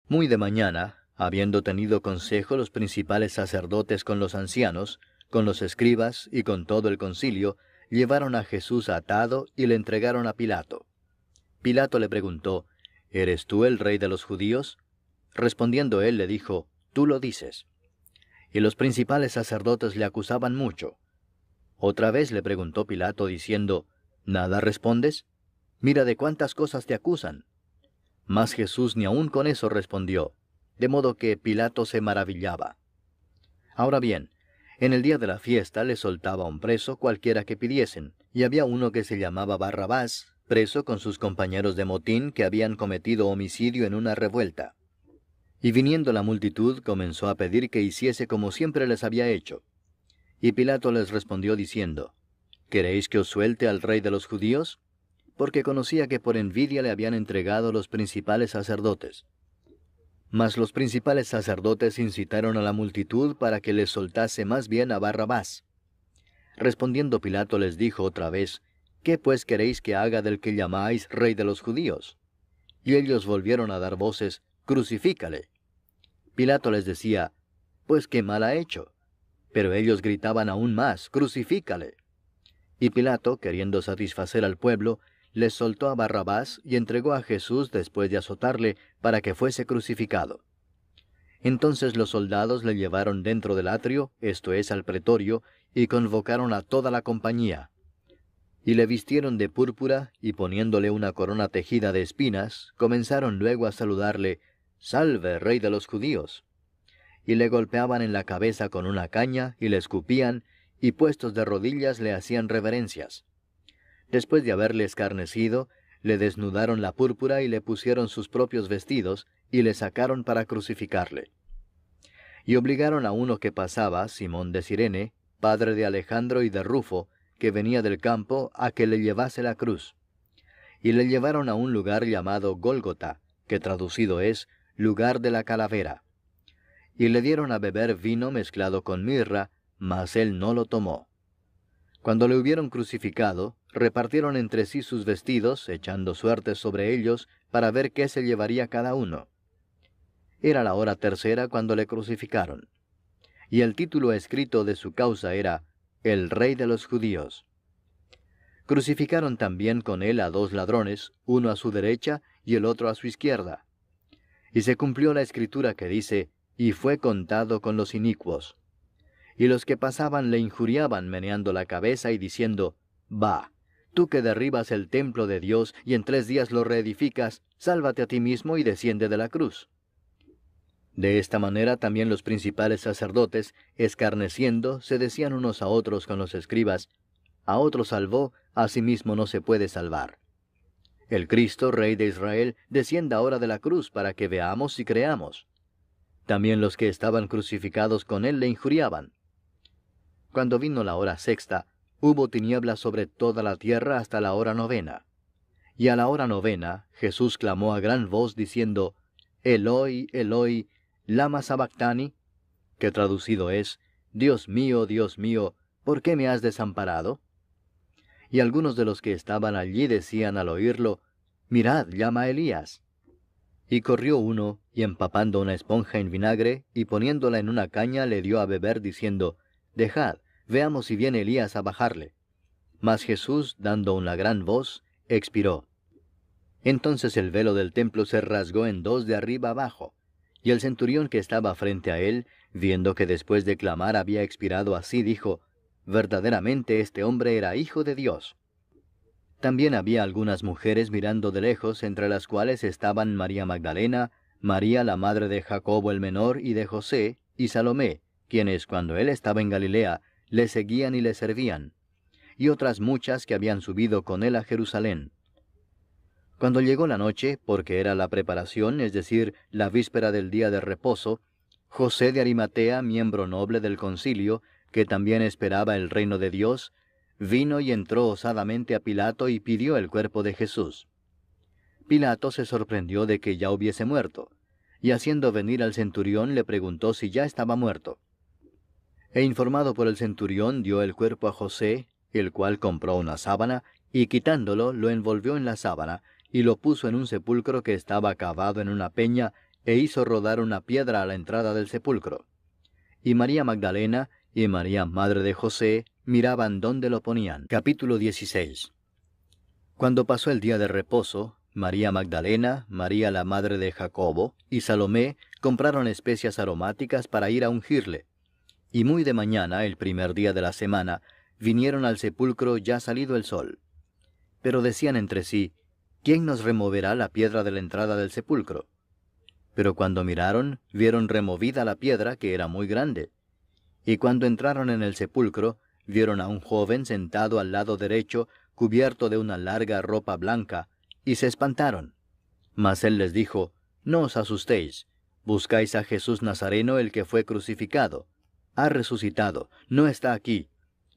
Muy de mañana, habiendo tenido consejo los principales sacerdotes con los ancianos, con los escribas y con todo el concilio, llevaron a Jesús atado y le entregaron a Pilato. Pilato le preguntó, «¿Eres tú el rey de los judíos?». Respondiendo él le dijo, «Tú lo dices». Y los principales sacerdotes le acusaban mucho. Otra vez le preguntó Pilato diciendo, «¿Nada respondes? Mira de cuántas cosas te acusan». Mas Jesús ni aun con eso respondió, de modo que Pilato se maravillaba. Ahora bien, en el día de la fiesta le soltaba un preso cualquiera que pidiesen, y había uno que se llamaba Barrabás, preso con sus compañeros de motín que habían cometido homicidio en una revuelta. Y viniendo la multitud comenzó a pedir que hiciese como siempre les había hecho. Y Pilato les respondió diciendo, «¿Queréis que os suelte al rey de los judíos?», porque conocía que por envidia le habían entregado los principales sacerdotes. Mas los principales sacerdotes incitaron a la multitud para que les soltase más bien a Barrabás. Respondiendo Pilato les dijo otra vez, «¿Qué pues queréis que haga del que llamáis rey de los judíos?». Y ellos volvieron a dar voces, «Crucifícale». Pilato les decía, «Pues qué mal ha hecho». Pero ellos gritaban aún más, «Crucifícale». Y Pilato, queriendo satisfacer al pueblo, les soltó a Barrabás y entregó a Jesús después de azotarle para que fuese crucificado. Entonces los soldados le llevaron dentro del atrio, esto es, al pretorio, y convocaron a toda la compañía. Y le vistieron de púrpura, y poniéndole una corona tejida de espinas, comenzaron luego a saludarle, «Salve, rey de los judíos». Y le golpeaban en la cabeza con una caña, y le escupían, y puestos de rodillas le hacían reverencias. Después de haberle escarnecido, le desnudaron la púrpura y le pusieron sus propios vestidos, y le sacaron para crucificarle. Y obligaron a uno que pasaba, Simón de Cirene, padre de Alejandro y de Rufo, que venía del campo, a que le llevase la cruz. Y le llevaron a un lugar llamado Gólgota, que traducido es, lugar de la calavera. Y le dieron a beber vino mezclado con mirra, mas él no lo tomó. Cuando le hubieron crucificado, repartieron entre sí sus vestidos, echando suertes sobre ellos, para ver qué se llevaría cada uno. Era la hora tercera cuando le crucificaron. Y el título escrito de su causa era, «El Rey de los Judíos». Crucificaron también con él a 2 ladrones, uno a su derecha y el otro a su izquierda. Y se cumplió la escritura que dice, «Y fue contado con los inicuos». Y los que pasaban le injuriaban meneando la cabeza y diciendo, «Va, tú que derribas el templo de Dios y en 3 días lo reedificas, sálvate a ti mismo y desciende de la cruz». De esta manera también los principales sacerdotes, escarneciendo, se decían unos a otros con los escribas, «A otro salvó, a sí mismo no se puede salvar». El Cristo, Rey de Israel, descienda ahora de la cruz para que veamos y creamos. También los que estaban crucificados con él le injuriaban. Cuando vino la hora sexta, hubo tinieblas sobre toda la tierra hasta la hora 9. Y a la hora 9, Jesús clamó a gran voz diciendo, «Eloi, Eloi, lama sabactani», que traducido es, Dios mío, ¿por qué me has desamparado?» Y algunos de los que estaban allí decían al oírlo, mirad, llama a Elías. Y corrió uno, y empapando una esponja en vinagre, y poniéndola en una caña, le dio a beber, diciendo, Dejad, veamos si viene Elías a bajarle. Mas Jesús, dando una gran voz, expiró. Entonces el velo del templo se rasgó en dos de arriba abajo, y el centurión que estaba frente a él, viendo que después de clamar había expirado así, dijo, Verdaderamente este hombre era hijo de Dios. También había algunas mujeres mirando de lejos, entre las cuales estaban María Magdalena, María la madre de Jacobo el menor y de José, y Salomé, quienes cuando él estaba en Galilea, le seguían y le servían, y otras muchas que habían subido con él a Jerusalén. Cuando llegó la noche, porque era la preparación, es decir, la víspera del día de reposo, José de Arimatea, miembro noble del concilio, que también esperaba el reino de Dios, vino y entró osadamente a Pilato y pidió el cuerpo de Jesús. Pilato se sorprendió de que ya hubiese muerto, y haciendo venir al centurión le preguntó si ya estaba muerto. E informado por el centurión dio el cuerpo a José, el cual compró una sábana, y quitándolo lo envolvió en la sábana, y lo puso en un sepulcro que estaba cavado en una peña, e hizo rodar una piedra a la entrada del sepulcro. Y María Magdalena y María madre de José miraban dónde lo ponían. Capítulo 16. Cuando pasó el día de reposo, María Magdalena, María la madre de Jacobo y Salomé compraron especias aromáticas para ir a ungirle. Y muy de mañana, el primer día de la semana, vinieron al sepulcro ya salido el sol. Pero decían entre sí, ¿quién nos removerá la piedra de la entrada del sepulcro? Pero cuando miraron, vieron removida la piedra, que era muy grande. Y cuando entraron en el sepulcro, vieron a un joven sentado al lado derecho, cubierto de una larga ropa blanca, y se espantaron. Mas él les dijo, No os asustéis, buscáis a Jesús Nazareno, el que fue crucificado. Ha resucitado, no está aquí.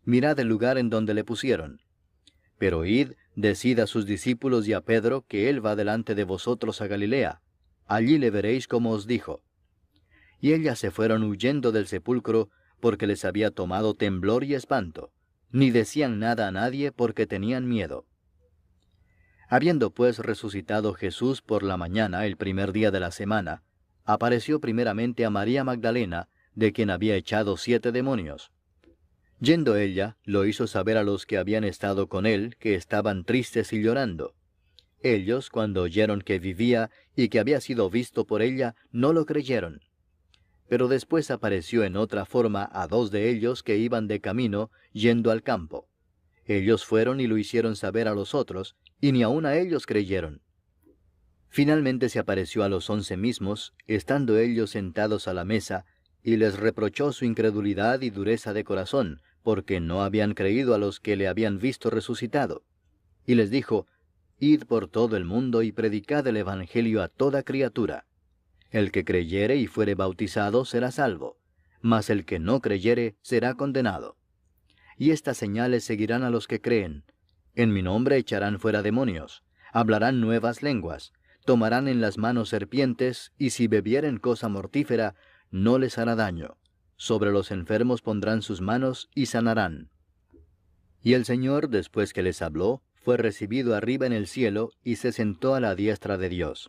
Mirad el lugar en donde le pusieron. Pero id, decid a sus discípulos y a Pedro que él va delante de vosotros a Galilea. Allí le veréis como os dijo. Y ellas se fueron huyendo del sepulcro, porque les había tomado temblor y espanto, ni decían nada a nadie porque tenían miedo. Habiendo pues resucitado Jesús por la mañana, el primer día de la semana, apareció primeramente a María Magdalena, de quien había echado 7 demonios. Yendo ella, lo hizo saber a los que habían estado con él, que estaban tristes y llorando. Ellos, cuando oyeron que vivía y que había sido visto por ella, no lo creyeron. Pero después apareció en otra forma a 2 de ellos que iban de camino, yendo al campo. Ellos fueron y lo hicieron saber a los otros, y ni aun a ellos creyeron. Finalmente se apareció a los 11 mismos, estando ellos sentados a la mesa, y les reprochó su incredulidad y dureza de corazón, porque no habían creído a los que le habían visto resucitado. Y les dijo, Id por todo el mundo y predicad el evangelio a toda criatura. El que creyere y fuere bautizado será salvo, mas el que no creyere será condenado. Y estas señales seguirán a los que creen. En mi nombre echarán fuera demonios, hablarán nuevas lenguas, tomarán en las manos serpientes, y si bebieren cosa mortífera, no les hará daño. Sobre los enfermos pondrán sus manos y sanarán. Y el Señor, después que les habló, fue recibido arriba en el cielo, y se sentó a la diestra de Dios.